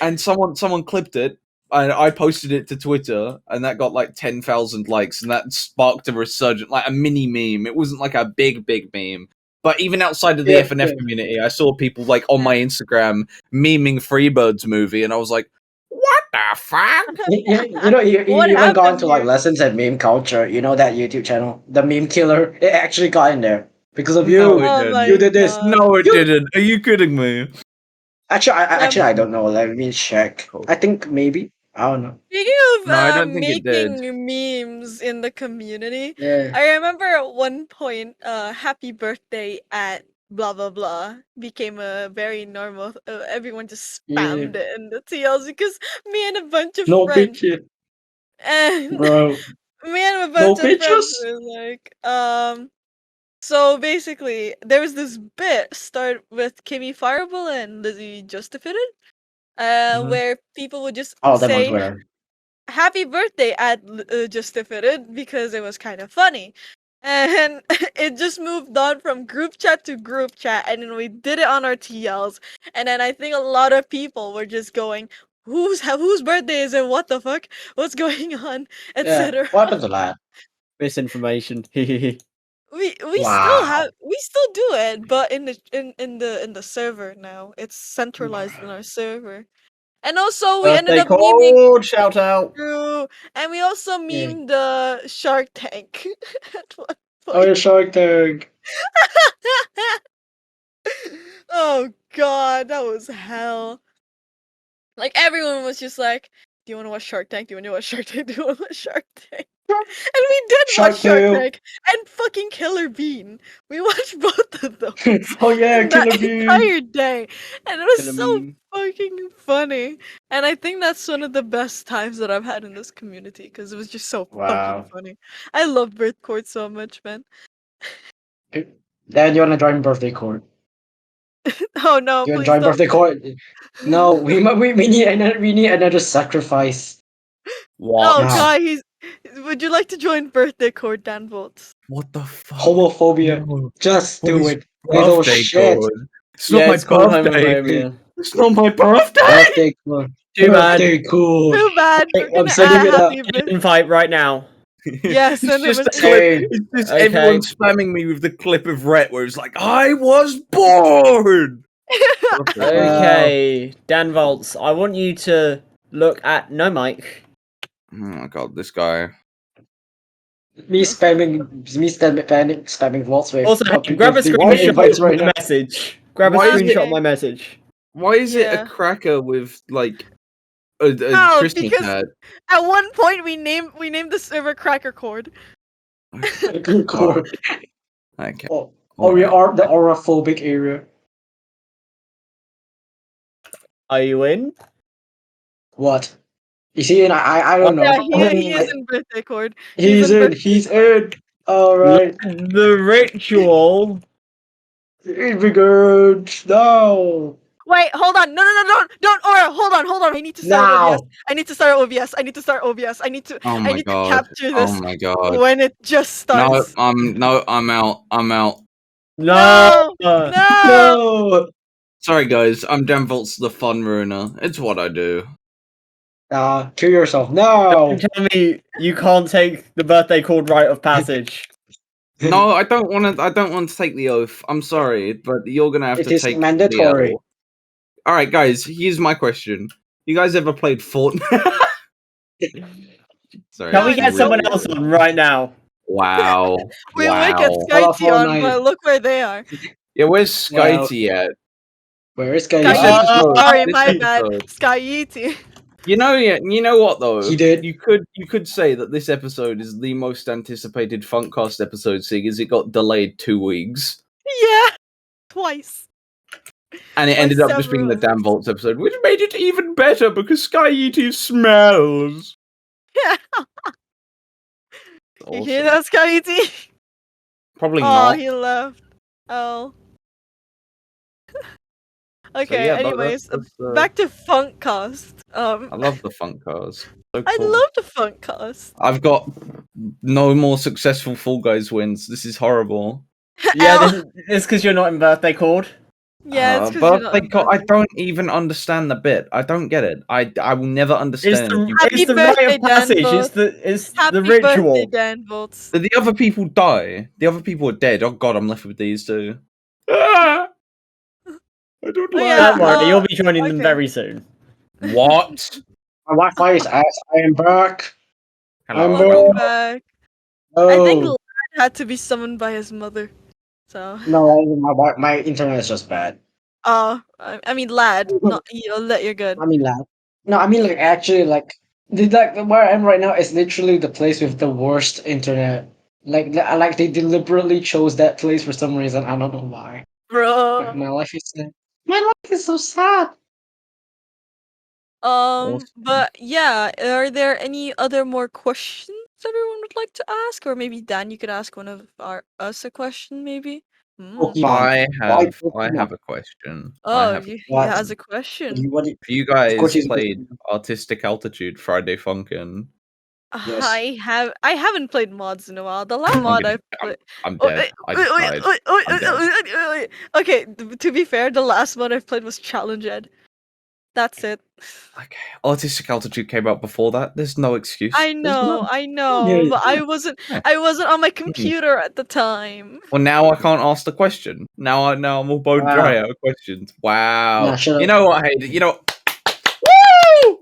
And someone clipped it, and I posted it to Twitter, and that got like 10,000 likes, and that sparked a resurgence, like a mini meme. It wasn't like a big meme, but even outside of the Yeah, FNF yeah. community, I saw people like on my Instagram memeing Freebirds movie, and I was like, what the fuck? You What even got happened into like here? lessons at meme culture. You know that YouTube channel, the Meme Killer. It actually got in there because of No, it you. Oh didn't. You my did this. god. No, it You didn't. Are you kidding me? actually Um, I don't know. Let me check. Cool. I think maybe I don't know. Speaking of No, I don't think it did. making memes in the community, Yeah. I remember at one point, "Happy birthday" at blah blah blah became a very normal. Everyone just Yeah. spammed it in the TLs because me and a bunch of No friends picture, and bro. me and a No bunch of friends pictures. were like, So basically, there was this bit start with Kimmy Fireball and Lizzie Justified, Mhm. where people would just All of them on say Twitter. happy birthday at Justified because it was kind of funny. And it just moved on from group chat to group chat, and then we did it on our TLs. And then I think a lot of people were just going, whose birthday is it? What the fuck? What's going on? Yeah. Etc. What happened to that? Misinformation. Wow. We still do it, but in the server now. It's centralized in our server. And also we ended Birthday up memeing code, shout out. through, and we also Yeah. memed the Shark Tank at one Oh, your point. Shark Tank. Oh god, that was hell. Like everyone was just like, "Do you want to watch Shark Tank? Do you want to watch Shark Tank? Do you want to watch Shark Tank?" And we did watch Shark Shark Tale. Tank and fucking Killer Bean. We watched both of those Oh yeah, in that Killer Bee. entire day, and it was Killer so meme. fucking funny. And I think that's one of the best times that I've had in this community because it was just so fucking Wow. funny. I love Birth Court so much, man. Dad, you wanna join birthday court? Oh no, You wanna please join don't. birthday court? No, we need another sacrifice. What? Oh No. god, would you like to join Birthday Court, DanVoltz? What the fuck? Homophobia. No. Just What do is it. Little birthday shit. code? It's not Yeah, my it's called birthday. homophobia. It's not my birthday. Birthday code. Too bad. Birthday code. Too bad. We're I'm gonna sending add it out. happy birthday. Invite right now. Yes, it's send him just a a clip. Hey. It's just Okay. everyone spamming me with the clip of Rhett where it's like, I was born. Okay, DanVoltz, I want you to look at no mic. Oh my god, this guy. Me spamming Voltz with Also, happy grab a birthday screenshot invites of right my now. message. Grab a Why is it- screenshot of my message. Why is it Yeah. a cracker with like a How? Christmas Because- hat? At one point, we named the server Cracker Cord. Core. Okay. Oh, we are the auraphobic area. Are you in? What? You see, and I don't know. Yeah, he is in Birthday Cord. He's in. He's in. All right. The ritual. It begins now. Wait, hold on. No, don't, Aura. Hold on. I need to start Now. OBS. I need to start OBS. I need to Oh my god. capture this Oh my god. when it just No, starts. I'm out. I'm out. No. No. No. Sorry guys, I'm DanVoltz the fun ruiner. It's what I do. Kill yourself. No. Don't tell me you can't take the birthday called rite of passage. No, I don't want to take the oath. I'm sorry, but you're gonna have It to is take mandatory. the L. All right, guys. Here's my question: You guys ever played Fortnite? Sorry. Can we I get know. someone else on right now? Wow. We wow. might get Hello, SkyEetee on, Fortnite. but look where they are. Yeah, where's SkyEetee at? Where is guy? This SkyEetee. episode- Sorry, this my bad. episode- SkyEetee. You know what though? He did. You could say that this episode is the most anticipated Funkcast episode, seeing as it got delayed 2 weeks, Yeah. Twice. and it By ended up just being the several DanVoltz episode, which made it even better because SkyEetee smells. Yeah. You hear that, SkyEetee? Probably Oh, not. he left. Oh. So, Okay, yeah, but anyways, that's, back to Funkcast. I love the Funkcast. So I cool. love the Funkcast. I've got no more successful Fall Guys wins. This is horrible. Yeah, it's because you're not in birthday called. Yeah, it's 'cause but you're not on I birthday. don't even understand the bit. I don't get it. I will never It's understand. the, Happy it's the rite birthday, of passage. DanVoltz. It's Happy the ritual. birthday, DanVoltz. The other people die. The other people are dead. Oh god, I'm left with these two. Ah! I don't Oh, like yeah, Don't worry, you'll be joining them okay. very soon. What? My Wi-Fi is ass. I am back. Hello. I'm Welcome back. back. Oh. I think Lad had to be summoned by his mother. So, No, my internet is just bad. I mean, Lad, not you. Let you're good. I mean, like, no, I mean, like, actually, like where I am right now is literally the place with the worst internet. Like they deliberately chose that place for some reason. I don't know why. Bro. My life is so sad. Awesome. But yeah, are there any other more questions everyone would like to ask? Or maybe Dan, you could ask one of us a question, maybe? Pokemon. I Why have Pokemon? a question. I Oh, have he What? has a question. What? If you guys course he's- played Artistic Altitude Friday Funkin', Yes. I haven't played mods in a while. The last I'm mod gonna- I played. I'm Oh, dead. I just died. I'm dead. Okay, to be fair, the last mod I've played was Challenge Ed. That's it. Okay, Artistic Altitude came out before that. There's no excuse. I There's know, none. I know, Yeah. but I wasn't on my computer at the time. Well, now I can't ask the question. Now I'm all bone Wow. dry out of questions. Wow. Nah, shut You up. know what, Hayden? You know. Woo!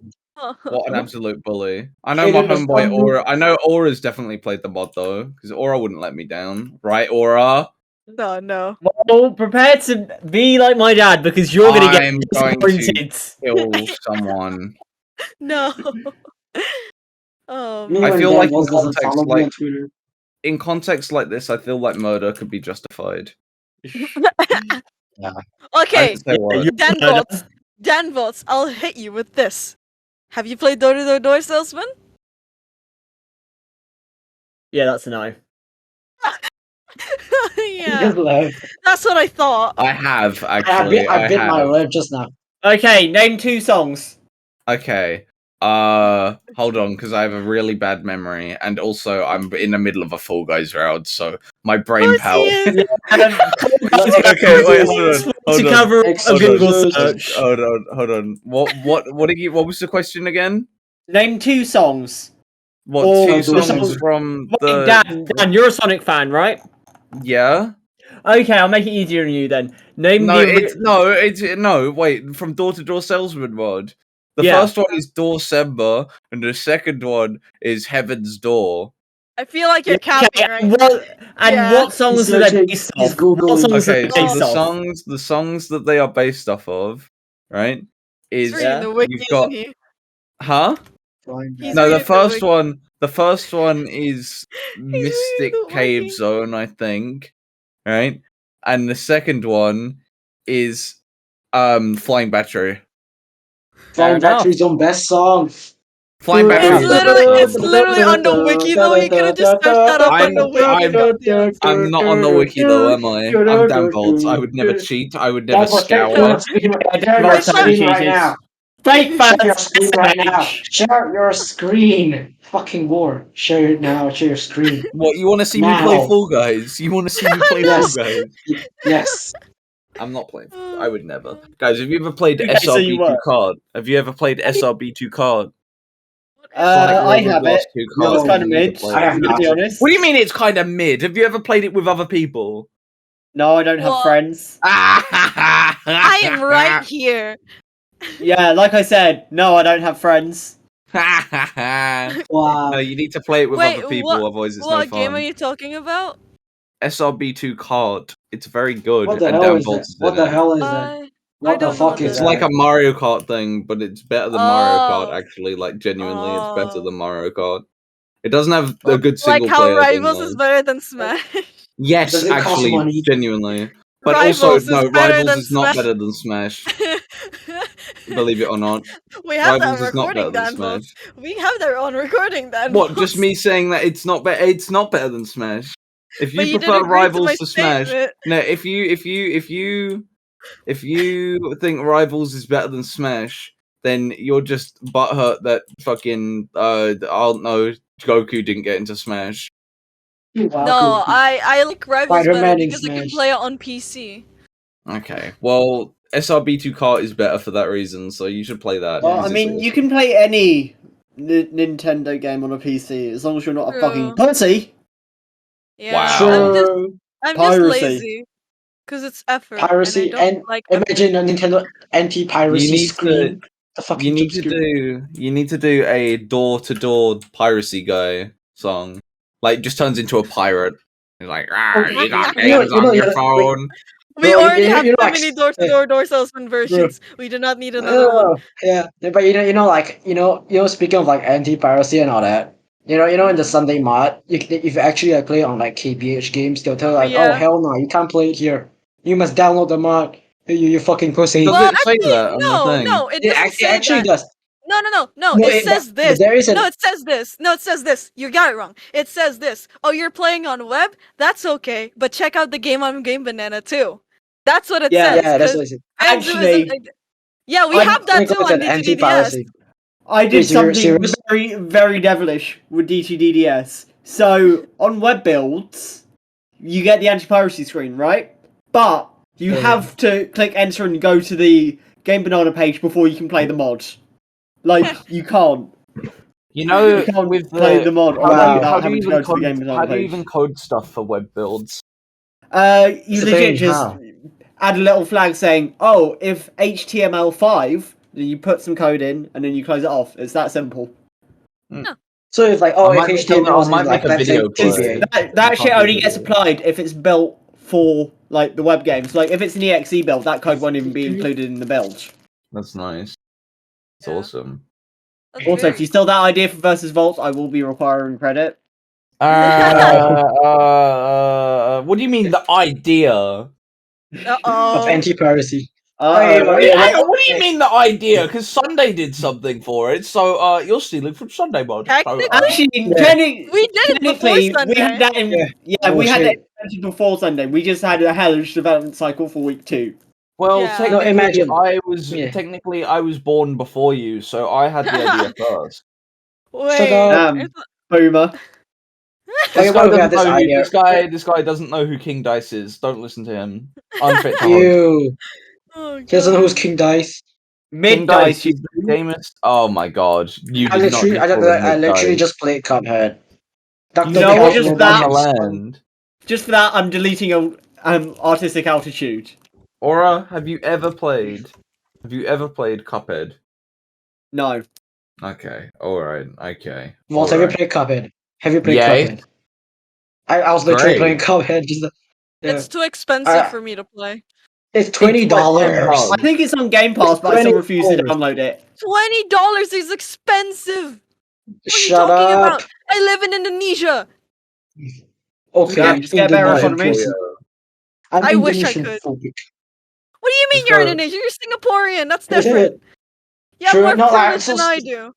What an Oh, absolute bully. I know my Hayden, just homeboy don't- Aura. I know Aura's definitely played the mod though, because Aura wouldn't let me down, right, Aura? no. Well, prepare to be like my dad because you're going to I'm get going to- disappointed. Kill someone. No. Oh, Me I when feel Dan like in Voltz doesn't context, follow me like- on Twitter. In context like this, I feel like murder could be justified. okay, I say what? you- DanVoltz, I'll hit you with this. Have you played Door to Door Door Salesman? Yeah, that's a no. He Yeah, just left. that's what I thought. I have actually. I bit my have. lip just now. Okay, name 2 songs. Okay. Hold on, because I have a really bad memory, and also I'm in the middle of a Fall Guys round, so my brain course power. he is. Okay, wait, hold on. To cover a Hold on. Google Hold on. search. Hold on. What was the question again? Name 2 songs. What Or two the songs song- from Wait, the? Dan, you're a Sonic fan, right? Yeah. Okay, I'll make it easier on you then. Name No, the no. Wait, from Door to Door Salesman mod. The Yeah. first one is Doorcember, and the second one is Heaven's Door. I feel like you're capping, right? What songs are they searching, based he's off? What Googling. songs are Okay, they so based off? the songs that they are based off of, right? He's Is reading the you've wiki, got isn't he? huh? He's No, reading the first one is reading Mystic the Cave wiki. Zone, I think, right? And the second one is Flying Battery. Flying enough. Battery's own best song. Flying Battery is It's literally on the wiki though. You could have just searched that up on the wiki. I'm not on the wiki though, am I? I'm DanVoltz. I would never cheat. I would never Share scour. your screen right now. Fake Share your fans, screen right now. SMH. Share your screen. Fucking war. Share it now. Share your screen. What, you want to see me play Now. Fall Guys? You want to see me play Fall Yes. Guys? Yes. I'm not playing. I would never. Guys, have you ever played Okay, so you SRB2 were. card? Have you ever played SRB2 card? I have Last it. two No, cards it's kind of you need to mid. play. I have To not. be honest. What do you mean it's kind of mid? Have you ever played it with other people? No, I don't have Well- friends. I I am right here. Yeah, like I said, no, I don't have friends. Wow. No, you need to play it with Wait, other people, what- otherwise it's What no game are fun. you talking about? SRB2 card. It's very good. What the and hell is that? DanVoltz is What in the it. hell is that? I What the don't know fuck what is It's that that? like a Mario Kart thing, but it's better than Mario Kart, Oh. actually. Like, genuinely, it's better Oh. than Mario Kart. It doesn't have a Well, good like single how player thing, Rivals is though. better than Smash. Yes, Does it cost actually, money? genuinely. But Rivals also, is no, better Rivals than is not Smash. better than Smash. Believe it or not. We have Rivals that is not better recording, than DanVoltz. Smash. We have that on recording, DanVoltz. What, just me saying that it's not better? It's not better than Smash. If But you you prefer didn't agree to my Rivals to Smash, statement. no. If you think Rivals is better than Smash, then you're just butthurt that fucking I don't know, Goku didn't get into Smash. No, I like Rivals better Spider-Man in because I can Smash. play it on PC. Okay, well, SRB2 Kart is better for that reason, so you should play that. Well, because I it's mean, you awesome. can play any Nintendo game on a PC as long as you're not a True. fucking pussy. Yeah, Wow. I'm just Piracy. lazy. Because it's effort. Piracy and I don't and like effort. imagine a Nintendo anti-piracy You need screen. The fucking You need jump to screen. do a door-to-door piracy guy song. Like, just turns into a pirate. He's like, you got games on your phone. We Bro, already you have know, so like, many door salesman versions. We do not need another one. Yeah, but like speaking of like anti-piracy and all that, in the Sunday mod, if you actually play on like KBH games, they'll tell you like, oh Yeah. hell no, you can't play it here. You must download the mod. You fucking pussy. Does Well, it say actually, that on the thing? no, it It doesn't say actually that. does. No, No, it says but this. there isn't. No, it says this. No, it says this. You got it wrong. It says this. Oh, you're playing on web? That's okay. But check out the game on Game Banana too. That's what it Yeah. says. Yeah, that's 'cause what it says. Anzu Actually, isn't- yeah, we I have that too It's on an DTDS. anti-piracy. I did Wait, something serious? very, very devilish with DTDDS. So, on web builds, you get the anti-piracy screen, right? But you Yeah. have to click enter and go to the Game Banana page before you can play the mod. Like, you can't. You know, You can't with play the mod Wow. without having to go to the Game Banana how do you page. even code stuff for web builds? You It's a legit thing, just how? add a little flag saying, oh, if HTML5, then you put some code in and then you close it off. It's that simple. So if like, I if might make a- HTML I might is like, make a let's say video for it. TBA. That You shit can't only do gets video. applied if it's built for like the web games. Like if it's an EXE build, that code won't even be included in the build. That's nice. It's Yeah. awesome. That's Also, very if you steal that idea for versus Voltz, I will be requiring credit. What do you mean the idea? Uh-oh. Of anti-piracy. Wait, yeah, hang on, what do you mean the idea? Because Sunday did something for it, so you're stealing from Sunday mod. Technically? Actually, We did it before technically, Sunday. we had that in. Yeah. Yeah, we had that Bullshit. implemented before Sunday. We just had a hellish development cycle for week 2. Well, Yeah. No, technically, imagine. Yeah. technically I was born before you, so I had the idea first. Shut Wait. up. Boomer. Okay, what if we had this idea? This guy doesn't know who King Dice is. Don't listen to him. Unfit to host. You. Oh, He doesn't know who's God. King Dice. King Mid Dice, dice, you he's the gamest. Oh my god, you I did not literally, just call him I Mid literally Dice. just played Cuphead. You Dr. know what, Chaos just will that- be his son. land. just for that, I'm deleting a artistic altitude. Aura, have you ever played? Have you ever played Cuphead? No. Okay, alright, okay. Voltz, have you alright. played Cuphead? Have you played Yay. Cuphead? I was literally Great. playing Cuphead. Just, It's too expensive I- for me to play. it's It's like $20. I think it's on Game Pass, but I still refuse to $20. download it. $20 is expensive. What are you Shut talking up. about? I live in Indonesia. Okay, Yeah, just get better economy. Indonesian. I'm I wish I Indonesian could. phobic. What do you mean Just you're go- Indonesian? You're Singaporean. That's Is it? different. You have True, more no, like, privilege so than I do.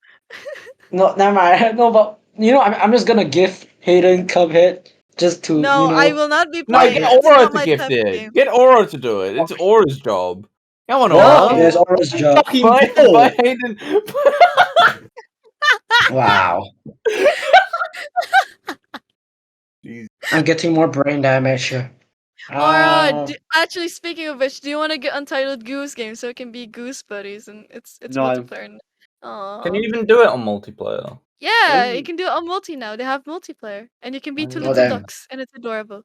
No, never mind. No, but you know, I'm just gonna give Hayden Cuphead just to No, you know. I will not be No, playing get it. It's Aura not to my gift type of it. game. Get Aura to do it. It's Aura's job. Come on, No. Aura. It is Aura's job. Fucking But poor. Hayden. Wow. I'm getting more brain damage here. Or actually, speaking of which, do you want to get Untitled Goose Game so it can be Goose Buddies and it's No. multiplayer? Aww. Can you even do it on multiplayer? Yeah, you Ooh. can do it on multi now. They have multiplayer, and you can be two Oh, little damn. ducks, and it's adorable.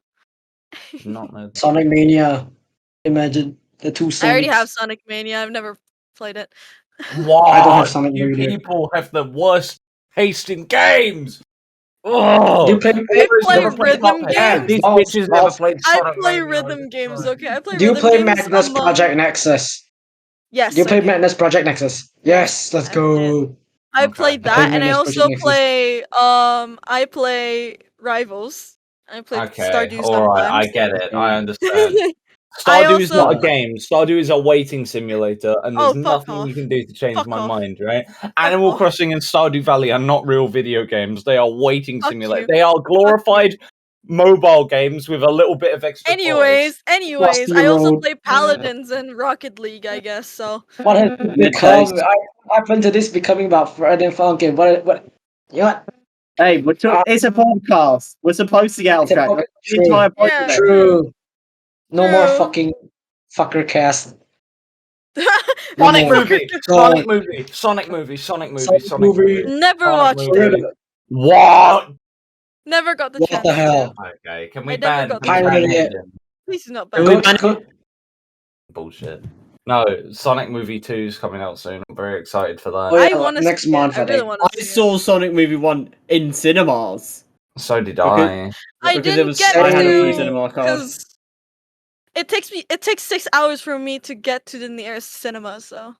Not know. Sonic Mania. Imagine the two Sonics. I already have Sonic Mania. I've never played it. What? I don't have Sonic You Mania. people have the worst taste in games. Oh, Do you play? I play rhythm games. These Voltz, bitches never Voltz. played I Sonic play Mania. rhythm games. Okay, I play Do you rhythm play games. Madness Project Nexus? Yes. Do you I play do. Madness Project Nexus? Yes, let's I go. I Okay. played I play that, and I Madness also Project Nexus. play I play Rivals. I play Okay, Stardew alright, I sometimes. get it. I understand. I Stardew is not a also game. Stardew is a waiting simulator, and there's Oh, fuck nothing you off. can do to change Fuck my off. mind, right? Animal off. Crossing and Stardew Valley are not real video games. They are waiting Fuck simulators. you. They are glorified mobile games with a little bit of extra polish. Anyways, I also play Paladins and Rocket League, I guess. So What has it become? What happened to this becoming about Friday Night Funkin? What? You know what? Hey, it's a podcast. We're supposed to get off It's a track. podcast. The entire point Yeah. of it. True. No more True. fucking fucker cast. Sonic more. movie, So- Sonic movie, Sonic movie, Sonic movie, Sonic Sonic movie. movie. Never Sonic watched movie. it. What? Never got the What chance the hell? Okay, can we I never ban? got Can we the ban chance. Hayden? Please do not Can ban we me. ban Go- Bullshit. No, Sonic Movie 2 is coming out soon. I'm very excited for that. Oh, yeah, I want to next see month, it. I I really think. want I to see saw Sonic Movie 1 in cinemas. So did Okay. I. I because didn't get I had a free to cinema card. because it takes 6 hours for me to get to the nearest cinema. So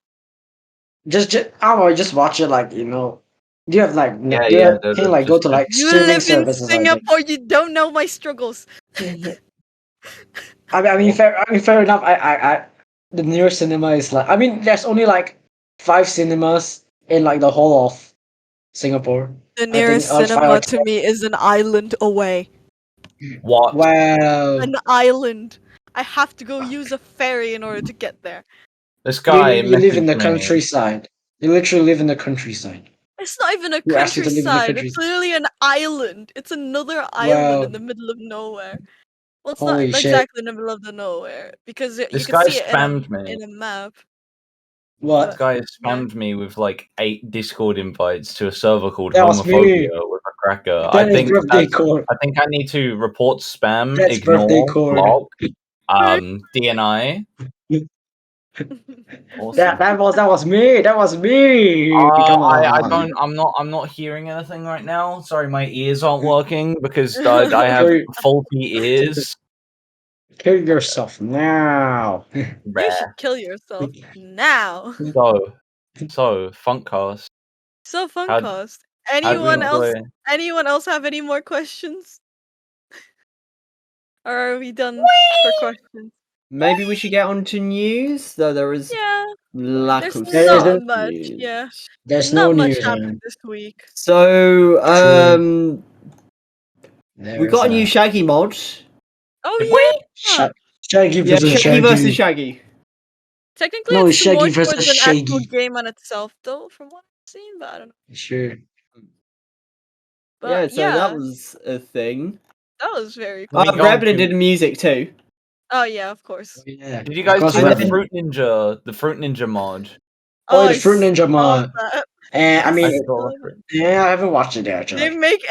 Just I don't know, just watch it like, you know. Do you have like Yeah, do you yeah, have, they're can you, like go just- to like you streaming live in services like that? Singapore. You don't know my struggles. I mean, fair enough. I the nearest cinema is like, I mean, there's only like 5 cinemas in like the whole of Singapore. The think nearest on cinema Fire- to me is an island away. What? Wow. An island. I have to go use a ferry in order to get there. This guy You live in messaged the me. countryside. You literally live in the countryside. It's not even a You asked me to live in the countryside. It's countryside. literally an island. It's another island Wow. in the middle of nowhere. Well, it's Holy not shit. exactly in the middle of the nowhere because you This can guy see it spammed me. in a map. What? This guy has spammed me with like 8 Discord invites to a server called That was me. Homophobia with a cracker. That is birthday core. I think I need to report spam, That's birthday ignore, core. block, DNI. Awesome. That was me. That was me. Come on. I'm not hearing anything right now. Sorry, my ears aren't working because I have faulty ears. Kill yourself now. You should Rare. kill yourself now. So Funkcast. So How'd- Funkcast. how'd we Anyone else? enjoy- Anyone else have any more questions? Or are we done for questions? Maybe we should get on to news, though there is Yeah, lack there's of not much. news. Yeah, There's no not much news. happened this week. So, we There's got a new Shaggy mod. Oh yeah. Shaggy Yeah, versus Shaggy versus Shaggy. Shaggy. Technically, No, it's Shaggy more versus towards an actual Shaggy. game on itself, though, from what I've seen. But I don't know. Sure. Yeah, But so that was a thing. that was very Let cool. me go on Reblin to- did music too. Oh yeah, of course. Yeah. Did you of guys course, see And the then- Fruit Ninja mod? Oh, the I Fruit Ninja saw mod. that. I mean, saw saw it. yeah, I haven't watched it yet, They actually. make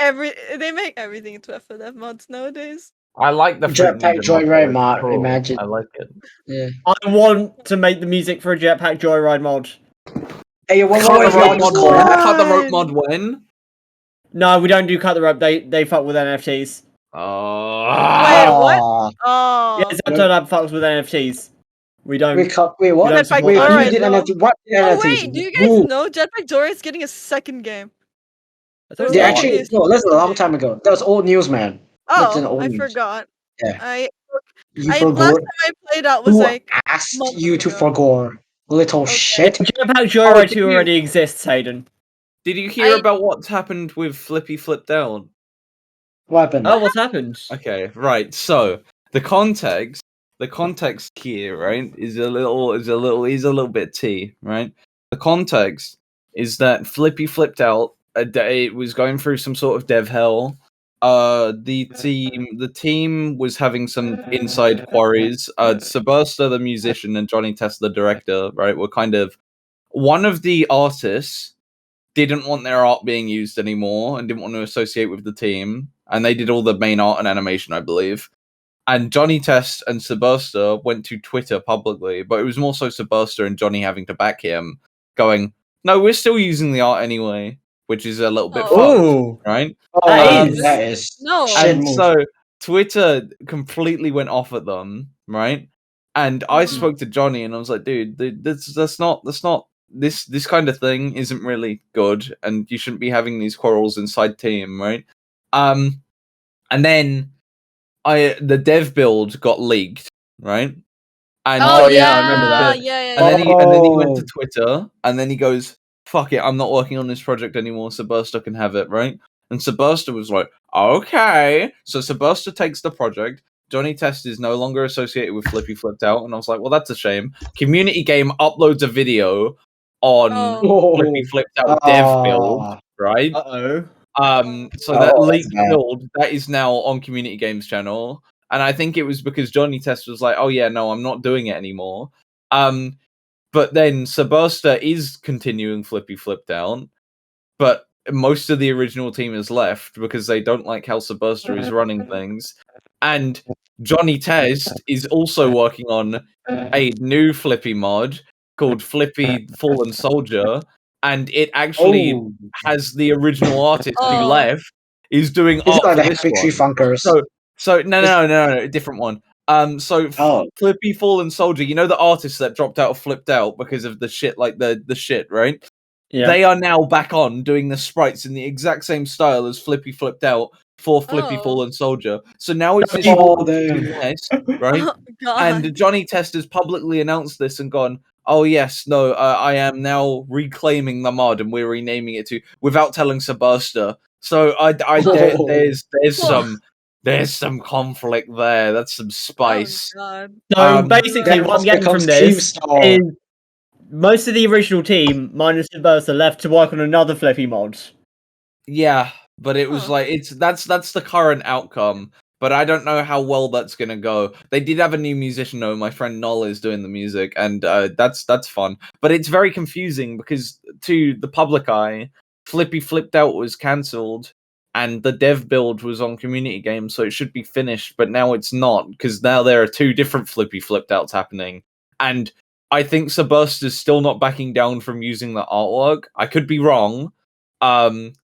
everything into FNF mods nowadays. I like the Fruit Jetpack Ninja mod. Joyride It's mod, cool. imagine. I like it. Yeah. I want to make the music for a Jetpack Joyride mod. Hey, what Cut the if rope y'all just mod collab? when? Cut the rope One. mod when? No, we don't do cut the rope. They fuck with NFTs. Wait, what? Aw. Oh, Yeah, Zaptolab fucks with NFTs. We don't. Wait, what? don't Jetpack support Wait, that who Joyride, shit. did though. NFT? What did Oh NFTs? wait, do you guys Who? know Jetpack Joyride is getting a second game? I thought Or it They like was- actually a no, that's a second long game? time ago. That was old news, man. That's an Oh, old I news. forgot. Yeah. You Last forgot? time I played out was Who like asked months you to ago. forget? Little Okay. shit. Jetpack Joyride did 2 you- already exists, Hayden. Did you hear I- about what's happened with Flippy Flip Down? What happened? Oh, what's happened? Okay, right. So the context here, right, is a little bit tea, right? The context is that Flippy flipped out. It was going through some sort of dev hell. The team was having some inside quarries. Subursta, the musician, and Johnny Test, the director, right, were kind of one of the artists didn't want their art being used anymore and didn't want to associate with the team, and they did all the main art and animation, I believe. And Johnny Test and Subursta went to Twitter publicly, but it was more so Subursta and Johnny having to back him, going, "No, we're still using the art anyway," which is a little bit fucked, Oh, right? Oh, that is No. shit And move. so Twitter completely went off at them, right? And I spoke to Johnny, and I was like, "Dude, that's not this kind of thing isn't really good, and you shouldn't be having these quarrels inside team, right?" And then the dev build got leaked, right? And Oh yeah, I remember that. Yeah. and then he went to Twitter, and then he goes, "Fuck it, I'm not working on this project anymore. Subursta can have it," right? And Subursta was like, "Okay." So Subursta takes the project. Johnny Test is no longer associated with Flippy Flipped Out, and I was like, "Well, that's a shame." Community Game uploads a video on Oh. Flippy Flipped Out dev build, right? Uh-oh. So that Oh, that's leaked bad. build that is now on Community Games channel, and I think it was because Johnny Test was like, "Oh yeah, no, I'm not doing it anymore." But then Subursta is continuing Flippy Flip Down, but most of the original team is left because they don't like how Subursta is running things, and Johnny Test is also working on a new Flippy mod called Flippy Fallen Soldier, and it actually Oh, has the original artist who Oh. left is doing is art it like for the this Big Tree one. Funkers? So no, a different one. Oh. Flippy Fallen Soldier, you know the artist that dropped out or flipped out because of the shit, like the shit, right? Yeah. They are now back on doing the sprites in the exact same style as Flippy Flipped Out for Flippy Oh. Fallen Soldier. So now it's this Oh, damn. mess, right? Oh god. And Johnny Test has publicly announced this and gone, "Oh yes, no, I am now reclaiming the mod and we're renaming it to," without telling Subursta. So there's some conflict there. That's some spice. Oh god. So basically, Then what I'm getting from becomes this Keemstar. is most of the original team, minus Subursta, left to work on another Flippy mod. Yeah, but it was Huh. like that's the current outcome. But I don't know how well that's gonna go. They did have a new musician though. My friend Noel is doing the music, and that's fun. But it's very confusing because to the public eye, Flippy Flipped Out was cancelled, and the dev build was on Community Games, so it should be finished. But now it's not because now there are two different Flippy Flipped Outs happening, and I think Suburst is still not backing down from using the artwork. I could be wrong.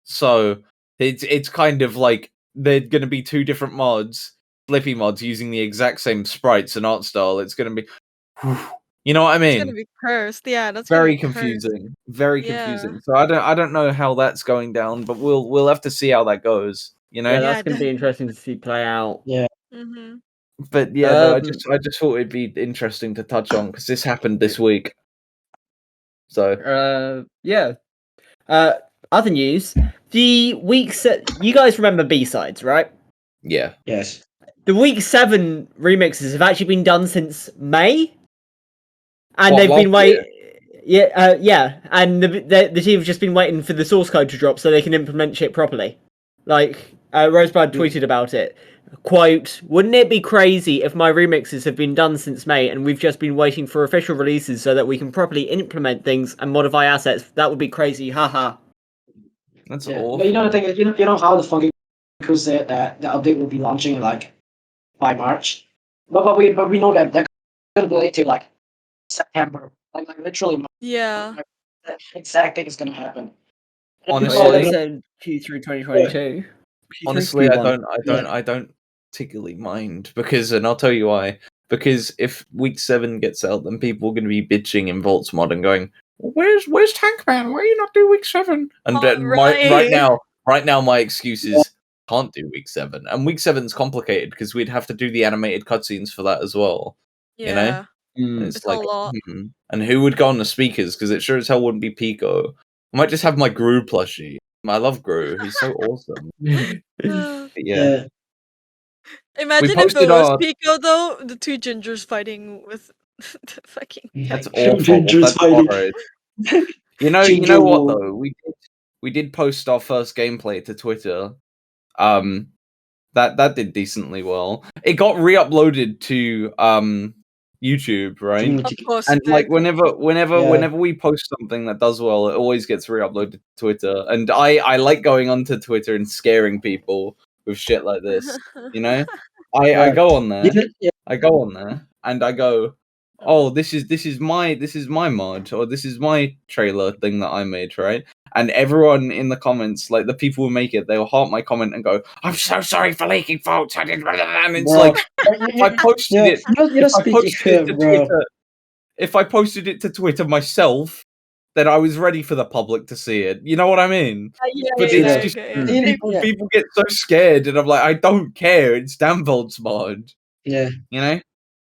So it's kind of like they're going to be two different mods, Flippy mods, using the exact same sprites and art style. It's going to be, you know what I It's gonna mean? be cursed. Yeah, that's Very gonna be cursed. confusing. Very Yeah. confusing. So I don't know how that's going down, but we'll have to see how that goes. You know. Yeah, Yeah, that's going to be definitely. interesting to see play out. Mm-hmm. But yeah, no, Um, I just thought it'd be interesting to touch on because this happened this week. So yeah. Other news. The week you guys remember B-sides, right? yeah. Yes. The week 7 remixes have actually been done since May. And What, they've been last year? waiting. Yeah, and the team have just been waiting for the source code to drop so they can implement shit properly. Like, Rosebud tweeted about it. Quote, wouldn't it be crazy if my remixes have been done since May and we've just been waiting for official releases so that we can properly implement things and modify assets? That would be crazy, haha. That's Yeah, awful. but you know the thing is, you know how the Funky crew said that the update will be launching like by March, but we know that they're gonna delay till like September, like literally. Yeah. That exact thing is gonna happen. And Honestly, people are They like, said Q3 2022. Honestly, Q1. I don't particularly mind because, and I'll tell you why. Because if week 7 gets out, then people are going to be bitching in Voltz mod and going, well, "Where's Tankman? Why are you not do week 7?" And Right. right now, my excuse is can't do week 7, and week 7's complicated because we'd have to do the animated cutscenes for that as well. You know, Yeah. and it's It's a like, lot. and who would go on the speakers? Because it sure as hell wouldn't be Pico. I might just have my Gru plushie. I love Gru. He's so awesome. But yeah. yeah, Imagine if it posted was our- Pico though, the two gingers fighting with the fucking That's thing. awful. Gingers That's fighting. horrid. You know Ginger what wolf. though? We did post our first gameplay to Twitter. That did decently well. It got re-uploaded to YouTube, right? Community. Of course And it like did. whenever we post something that does well, it always gets re-uploaded to Twitter. And I like going onto Twitter and scaring people with shit like this. You know? I Right. go on there. Yeah. I go on there and I go, oh, this is my mod, or this is my trailer thing that I made, right? And everyone in the comments, like the people who make it, they'll heart my comment and go, "I'm so sorry for leaking Voltz." I didn't, and it's Bro. like if I posted it, You know, speaking to bro. Twitter, if I posted it to Twitter myself, then I was ready for the public to see it. You know what I mean? Yeah, But yeah, it's I just get it. people get so scared, and I'm like, I don't care. It's DanVoltz mod. Yeah. You know?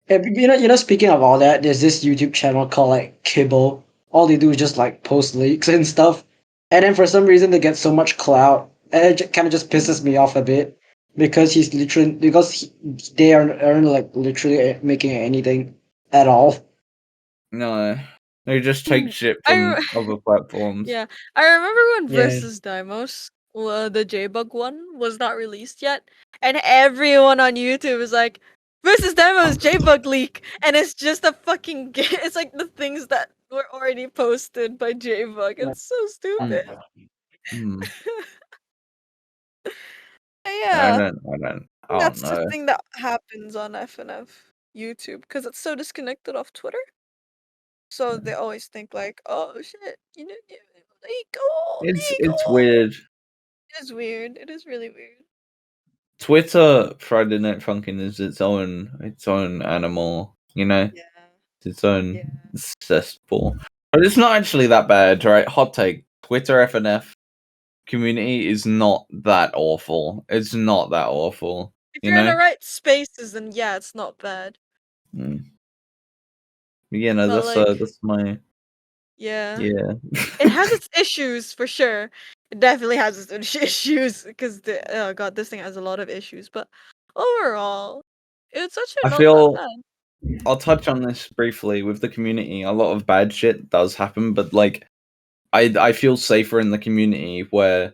Yeah, you know, speaking of all that, there's this YouTube channel called like Kibble. All they do is just like post leaks and stuff, and then for some reason they get so much clout, and it kind of just pisses me off a bit because they aren't like literally making anything at all. No, they just take shit from other platforms. Yeah, I remember when Yeah. Versus Dimos, the J-Bug one, was not released yet, and everyone on YouTube is like, Versus Dimos J-Bug leak, and it's just a fucking it's like the things that were already posted by J-Bug. It's so stupid. Hmm. Yeah, I don't that's the know. thing that happens on FNF YouTube because it's so disconnected off Twitter. So they always think like, oh shit, leak, oh, It's leak, oh. weird. It is weird. It is really weird. Twitter Friday Night Funkin is its own animal, you know? Yeah. It's its own Yeah. cesspool. But it's not actually that bad, right? Hot take. Twitter FNF community is not that awful. It's not that awful. If You you're in know? the right spaces, then yeah, it's not bad. Yeah, no, But that's my yeah. yeah. It has its issues for sure. It definitely has its issues because oh god, this thing has a lot of issues. But overall, it's actually I not that feel bad. I'll touch on this briefly with the community. A lot of bad shit does happen, but like I feel safer in the community where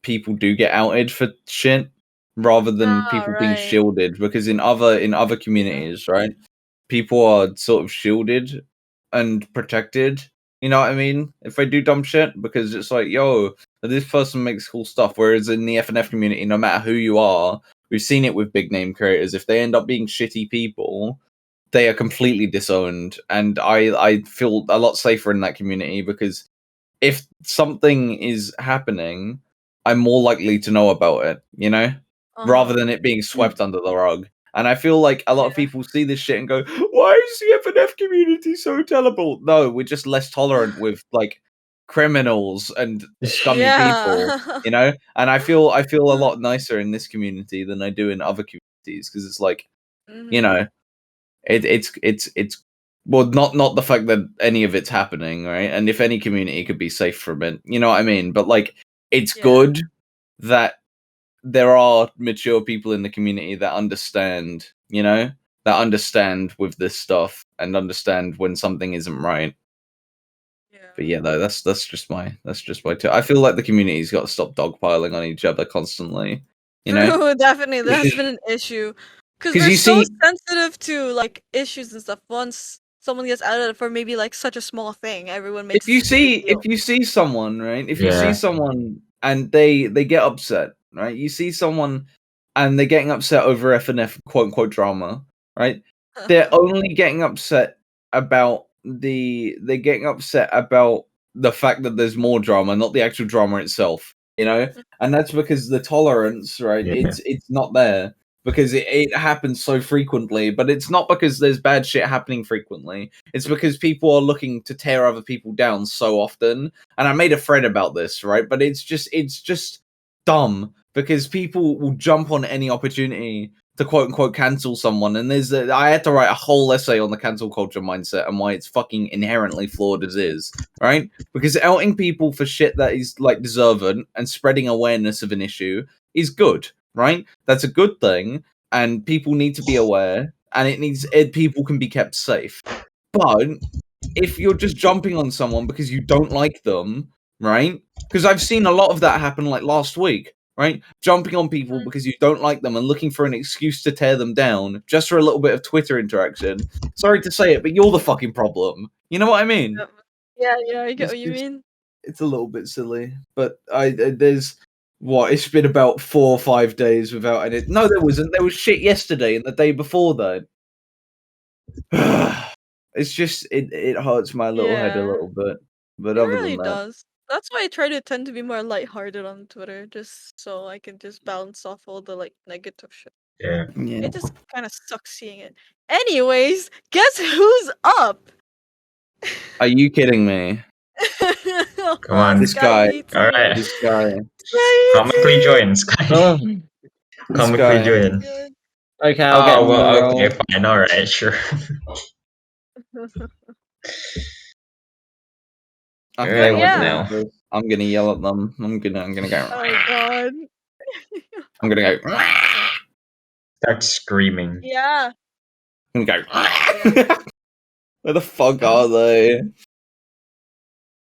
people do get outed for shit rather than people being Right. shielded, because in other communities, right, people are sort of shielded and protected. You know what I mean? If they do dumb shit, because it's like, yo, this person makes cool stuff. Whereas in the FNF community, no matter who you are, we've seen it with big name creators. If they end up being shitty people, they are completely disowned. And I feel a lot safer in that community because if something is happening, I'm more likely to know about it, you know, rather than it being swept under the rug. And I feel like a lot of people see this shit and go, "Why is the FNF community so terrible?" No, we're just less tolerant with like criminals and scummy people, Yeah. you know. And I feel a lot nicer in this community than I do in other communities because it's like, you know, it's well, not the fact that any of it's happening, right? And if any community could be safe from it, you know what I mean? But like, it's good that there are mature people in the community that understand, you know, that understand with this stuff and understand when something isn't right. But yeah, though, that's just my too. I feel like the community's got to stop dogpiling on each other constantly. You know, True, definitely. That has been an issue. Because 'Cause we're you so see- sensitive to like issues and stuff. Once someone gets outed for maybe like such a small thing, everyone makes if you such a big deal. see someone, right? If you see Yeah. someone and they get upset, right? You see someone and they're getting upset over F&F quote unquote drama, right? They're only getting upset about they're getting upset about the fact that there's more drama, not the actual drama itself. You know, and that's because the tolerance, right? Yeah. It's not there because it happens so frequently. But it's not because there's bad shit happening frequently. It's because people are looking to tear other people down so often. And I made a thread about this, right? But it's just dumb because people will jump on any opportunity to quote unquote cancel someone. And I had to write a whole essay on the cancel culture mindset and why it's fucking inherently flawed as is, right? Because outing people for shit that is like deserving and spreading awareness of an issue is good, right? That's a good thing, and people need to be aware, and people can be kept safe. But if you're just jumping on someone because you don't like them, right? Because I've seen a lot of that happen like last week, right? Jumping on people because you don't like them and looking for an excuse to tear them down just for a little bit of Twitter interaction. Sorry to say it, but you're the fucking problem. You know what I mean? Yeah, I get what you It's- mean. It's a little bit silly, but there's what it's been about 4 or 5 days without any. No, there wasn't. There was shit yesterday and the day before that. It's just it hurts my little head a Yeah. little bit, but It other really than that, does. That's why I try to tend to be more lighthearted on Twitter, just so I can just bounce off all the like negative shit. Yeah. yeah. It just kind of sucks seeing it. Anyways, guess who's up? Are you kidding me? Come on. This guy. All right. This guy. Comically join, Sky. Oh, This Comically guy. join. okay, I'll get Oh on the well, roll. okay, fine. All right, sure. I Alright, what yeah. now? I'm gonna yell at them. I'm gonna go. Oh god. I'm gonna go. Start screaming. Yeah. I'm gonna go. Where the fuck are they?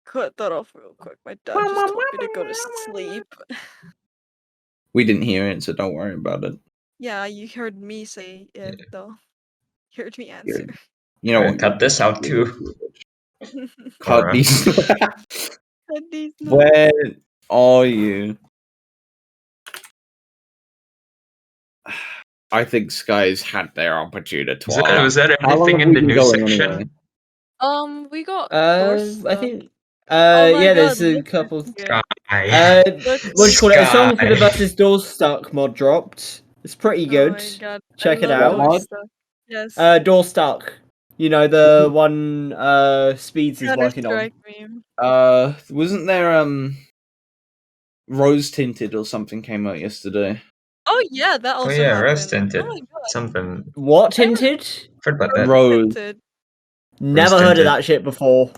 Cut that off real quick. My dad just told me to go to sleep. We didn't hear it, so don't worry about it. Yeah, you heard me say it though. You heard me answer. You know Alright, what? cut this out too. Cut Alright. these. Cut these now. Where are you? I think Sky's had their opportunity. Was that How long anything have in we the been news going section? anyway? We got Thor's I think. Oh my yeah, there's God, a look couple. at here. Sky. What do you call it? A song for the Sky. versus Doors Stuck mod dropped. It's pretty Oh good. my god. Check I it love out. Thor's What? stuff. Yes. Door Stuck. You know the one Speeds is working on. Counter-Strike meme. Wasn't there rose tinted or something came out yesterday? Oh yeah, that Oh also yeah, happened. rest tinted. Oh my god. Something. What tinted? Heard about that. Rose. Tinted. Never heard of tinted. that shit before.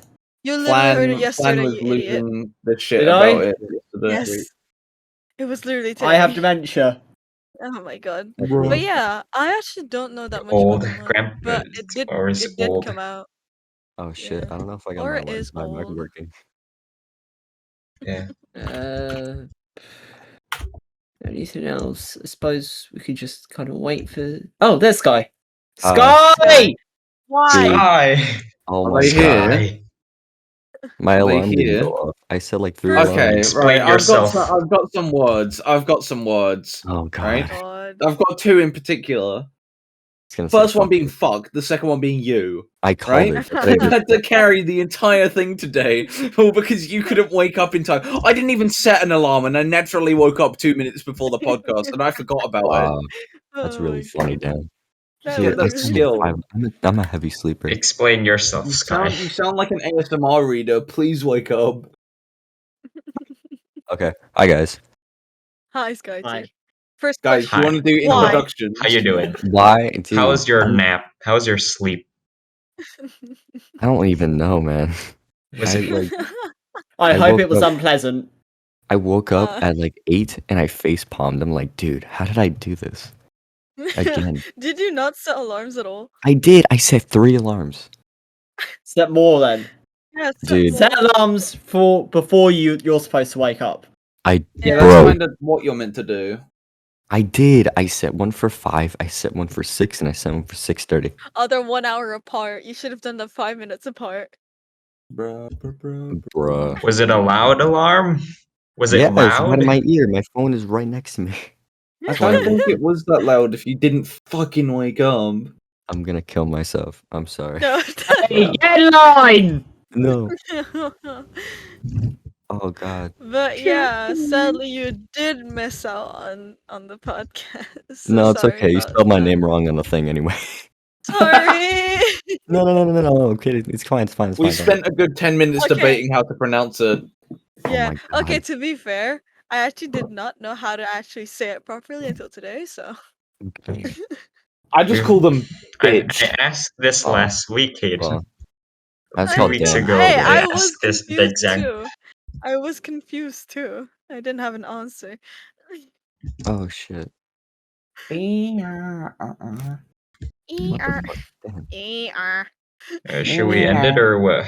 You literally heard it Flan yesterday, was you idiot. losing the shit Did about I? it yesterday. Yes. It was literally today. I have dementia. Oh my god. Bro. But yeah, I actually don't know that much Old about the mod, grandpa but or is it did old. come out. Oh shit, Yeah. I don't know if I got Or my, it is my mic old. working. Yeah. Anything else? I suppose we could just kind of wait for. Oh, there's Sky. Uh, Sky! Why? Sky. Oh Are my they god. here? Sky. My Are they alarm didn't here? go off. I said like 3 First- Okay, alarms. Explain right. yourself. I've got some words. I've got some words. Oh god. Right? God. I've got two in particular. It's gonna say First one fuck being you. fuck, the second one being you. I called right? it. I had to carry the entire thing today, all because you couldn't wake up in time. I didn't even set an alarm, and I naturally woke up 2 minutes before the podcast, and I forgot about it. Wow, that's Oh really my funny, God. Dan. That See, was that's really- skill. I'm a heavy sleeper. Explain yourself, You Sky. sound like an ASMR reader. Please wake up. Okay, hi guys. Hi, Sky. Hi. First Guys, question. you want to do Why? introductions? How you doing? Why? Dude, How was your I'm- nap? How was your sleep? I don't even know, man. Was I, it- like, I I hope woke it was up- unpleasant. I woke up Uh. at like 8 and I face palmed. I'm like, dude, how did I do this? Again. Did you not set alarms at all? I did. I set 3 alarms. Set more then. Yeah, set Dude. more. Set alarms for before you're supposed to wake up. I Yeah. That's bro. kind of what you're meant to do. I did. I set one for 5. I set one for 6, and I set one for 6:30. Oh, they're 1 hour apart. You should have done them 5 minutes apart. Bruh. Was it a loud alarm? Was it Yeah, it's right loud? in my ear. My phone is right next to me. I don't think it was that loud if you didn't fucking wake up. I'm gonna kill myself. I'm sorry. No. Hey, get in line! No. Oh god. But yeah, sadly you did miss out on the podcast. So No, it's sorry okay. You about spelled my that. name wrong on the thing anyway. Sorry. No. I'm kidding. It's fine. It's fine. It's We fine. spent a good 10 minutes Okay. debating how to pronounce it. Yeah. my God. Okay, to be fair, I actually did not know how to actually say it properly until today, so Okay. I just Yeah. call them I bitch. asked this Oh, last week, Hayden. well, that's 2 how weeks Dan ago, Hey, I I was asked this confused exact. too. I was confused too. I didn't have an answer. Oh shit. E R Motherfucker. Damn. E R. Should we end it or what?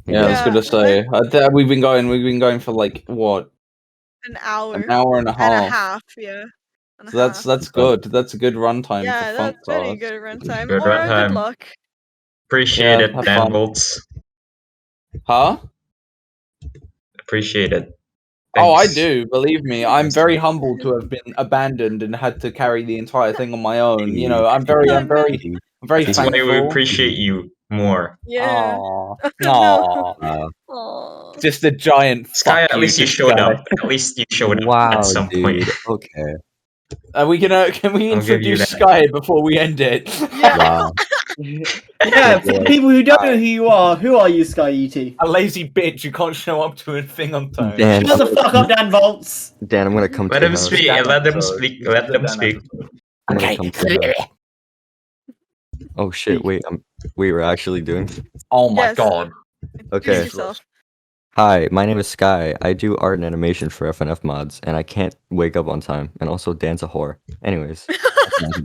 Yeah, I was Yeah, gonna say. We've been going for like what, an hour. an hour and a And a half. half, yeah. And a So that's half. good. That's a good runtime Yeah, for that's pretty Funkcast. good runtime. Good Or good runtime. luck. Appreciate Yeah, it, have fun. DanVoltz. Huh? Appreciate it. Oh, I Thanks. do. Believe me, I'm very humbled to have been abandoned and had to carry the entire thing on my own. You know, I'm very Oh, no. very That's why we thankful. appreciate you more. Yeah. Aww. No. Aww. Aw. Just a giant Sky, fuck at least you to showed Sky. up. At least you showed up Wow, at some point. dude. Okay. Are we gonna? Can we I'll give you introduce that. Sky before we end it? Yeah. Wow. Yeah, for the people who don't know who you are you, skyeetee? A lazy bitch who can't show up to a thing on time. Dan, Shut the fuck up, DanVoltz! Dan, I'm gonna come Let to him your house. speak. Dan Let them episode. speak. This Let is a them Dan speak. episode. I'm gonna come to your house. Oh shit! Wait, we're actually doing. Oh my Yes. god. Introduce Okay. yourself. Hi, my name is Sky. I do art and animation for FNF mods, and I can't wake up on time. And also, Dan's a whore. Anyways.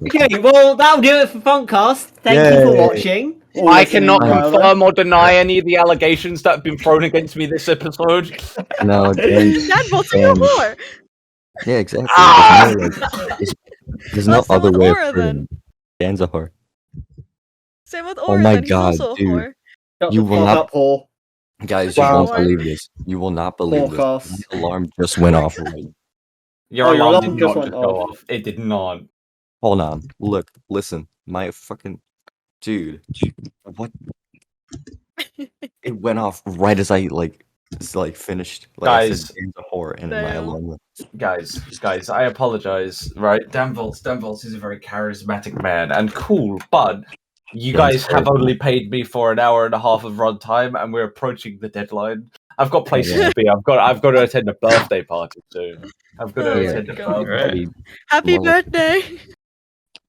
Okay, well, that'll do it for Funkcast. Thank you for Yay. watching. or I listening, cannot whatever. confirm or deny any of the allegations that have been thrown against me this episode. No, Dan. DanVoltz, are you a Dan- whore? Yeah, exactly. Ah! There's no Oh, same other with way of Aura, putting then. it. Dan's a whore. Same with Oh Aura, my then. He's God, also a dude. whore. Shut You the will fuck not- up, whore. Guys, you Wow. won't believe this. You will not believe this. Forecast. My alarm just went off. Right. Your Oh, your alarm alarm did just not went just go off. off. It did not. Hold on. Look, listen. My fucking dude. What? It went off right as I finished. Like I Guys. said, Dan's a whore, and then my Damn. alarm went. Guys, I apologize. Right, DanVoltz is a very charismatic man and cool, but you guys have only paid me for an hour and a half of runtime, and we're approaching the deadline. I've got places Yeah. to be. I've got to attend a birthday party soon. I've got to Oh my attend a God. birthday. Happy Mother- birthday.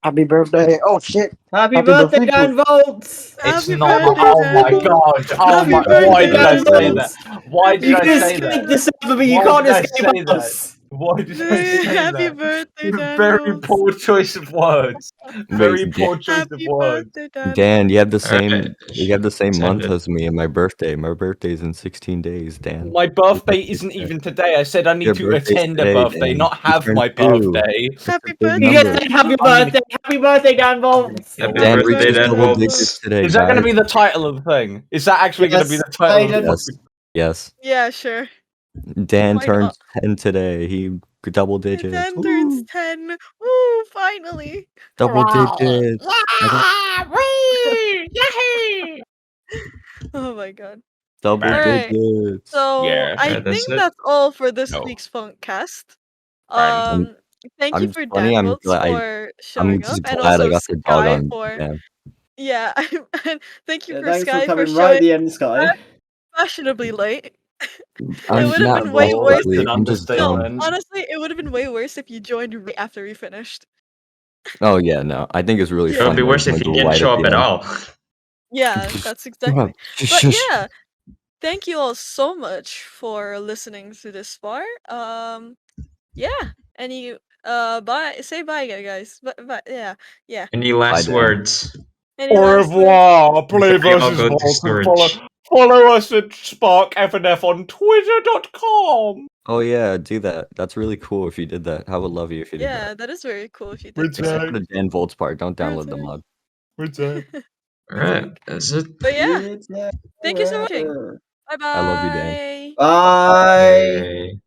Happy birthday. Oh shit. Happy Happy birthday, birthday. DanVoltz! It's Happy not. birthday, Oh my DanVoltz. god! Oh Happy my! birthday, Why did I say DanVoltz. that? Why did You I can say escape that? the server, but you Why can't did I say escape that? us! Why did I say Happy that? birthday, Very DanVoltz. poor choice of words. Very Wait, poor choice of Happy words. birthday, DanVoltz. Dan, you have the Alright, same. You have the same send month it. as me and my birthday. My birthday's in 16 days, Dan. My birthday isn't even today. I said I need Your to birthday's attend a today, birthday, Dan. not You have turned my 2. birthday. Happy big birthday, You number. get to say happy birthday! Happy birthday, DanVoltz! Happy Dan birthday, reaches double DanVoltz. digits today, Is that going to guys. be the title of the thing? Is that actually going to be Yes, the title of the Hayden. Yes. Yes. Yeah, sure. Dan my turns 10 today. He double digits. 10 turns Woo! 10. Woo, finally. Double digits. Oh my god. Double Alright. digits. So Yeah. I Yeah, that's think it. that's all for this No. week's Funkcast. Fine. Thank you I'm for funny, I'm DanVoltz glad- for I'm showing up, just and glad I also got the dog Sky on. for Dan. yeah, and thank you Yeah, for thanks Sky for for coming right at showing the end, Sky. fashionably late. I'm would've not been way late, worse late, if- I'm just No, dumb. Honestly, it would have been way worse if you joined right after we finished. Oh yeah, no. I think it's really Yeah. It would fun. be when worse if someone you go didn't right show at up the at end. all. Yeah, that's exactly. But Shush. yeah, thank you all so much for listening to this far. Yeah. Any Bye. Say bye again, guys. But yeah. Any last Dan. words? Any Au last words? revoir. Play Before you all versus go to Voltz and storage. follow us at SparkFNF on Twitter.com. Oh yeah, do that. That's really cool if you did that. I would love you if you did Yeah, that. that is very cool if you did Which Except that. for the DanVoltz part, don't download the mod. What's that? Alright, that's it. But yeah, It's thank you so much. forever. Bye I love you, Dan. bye. Bye. Bye.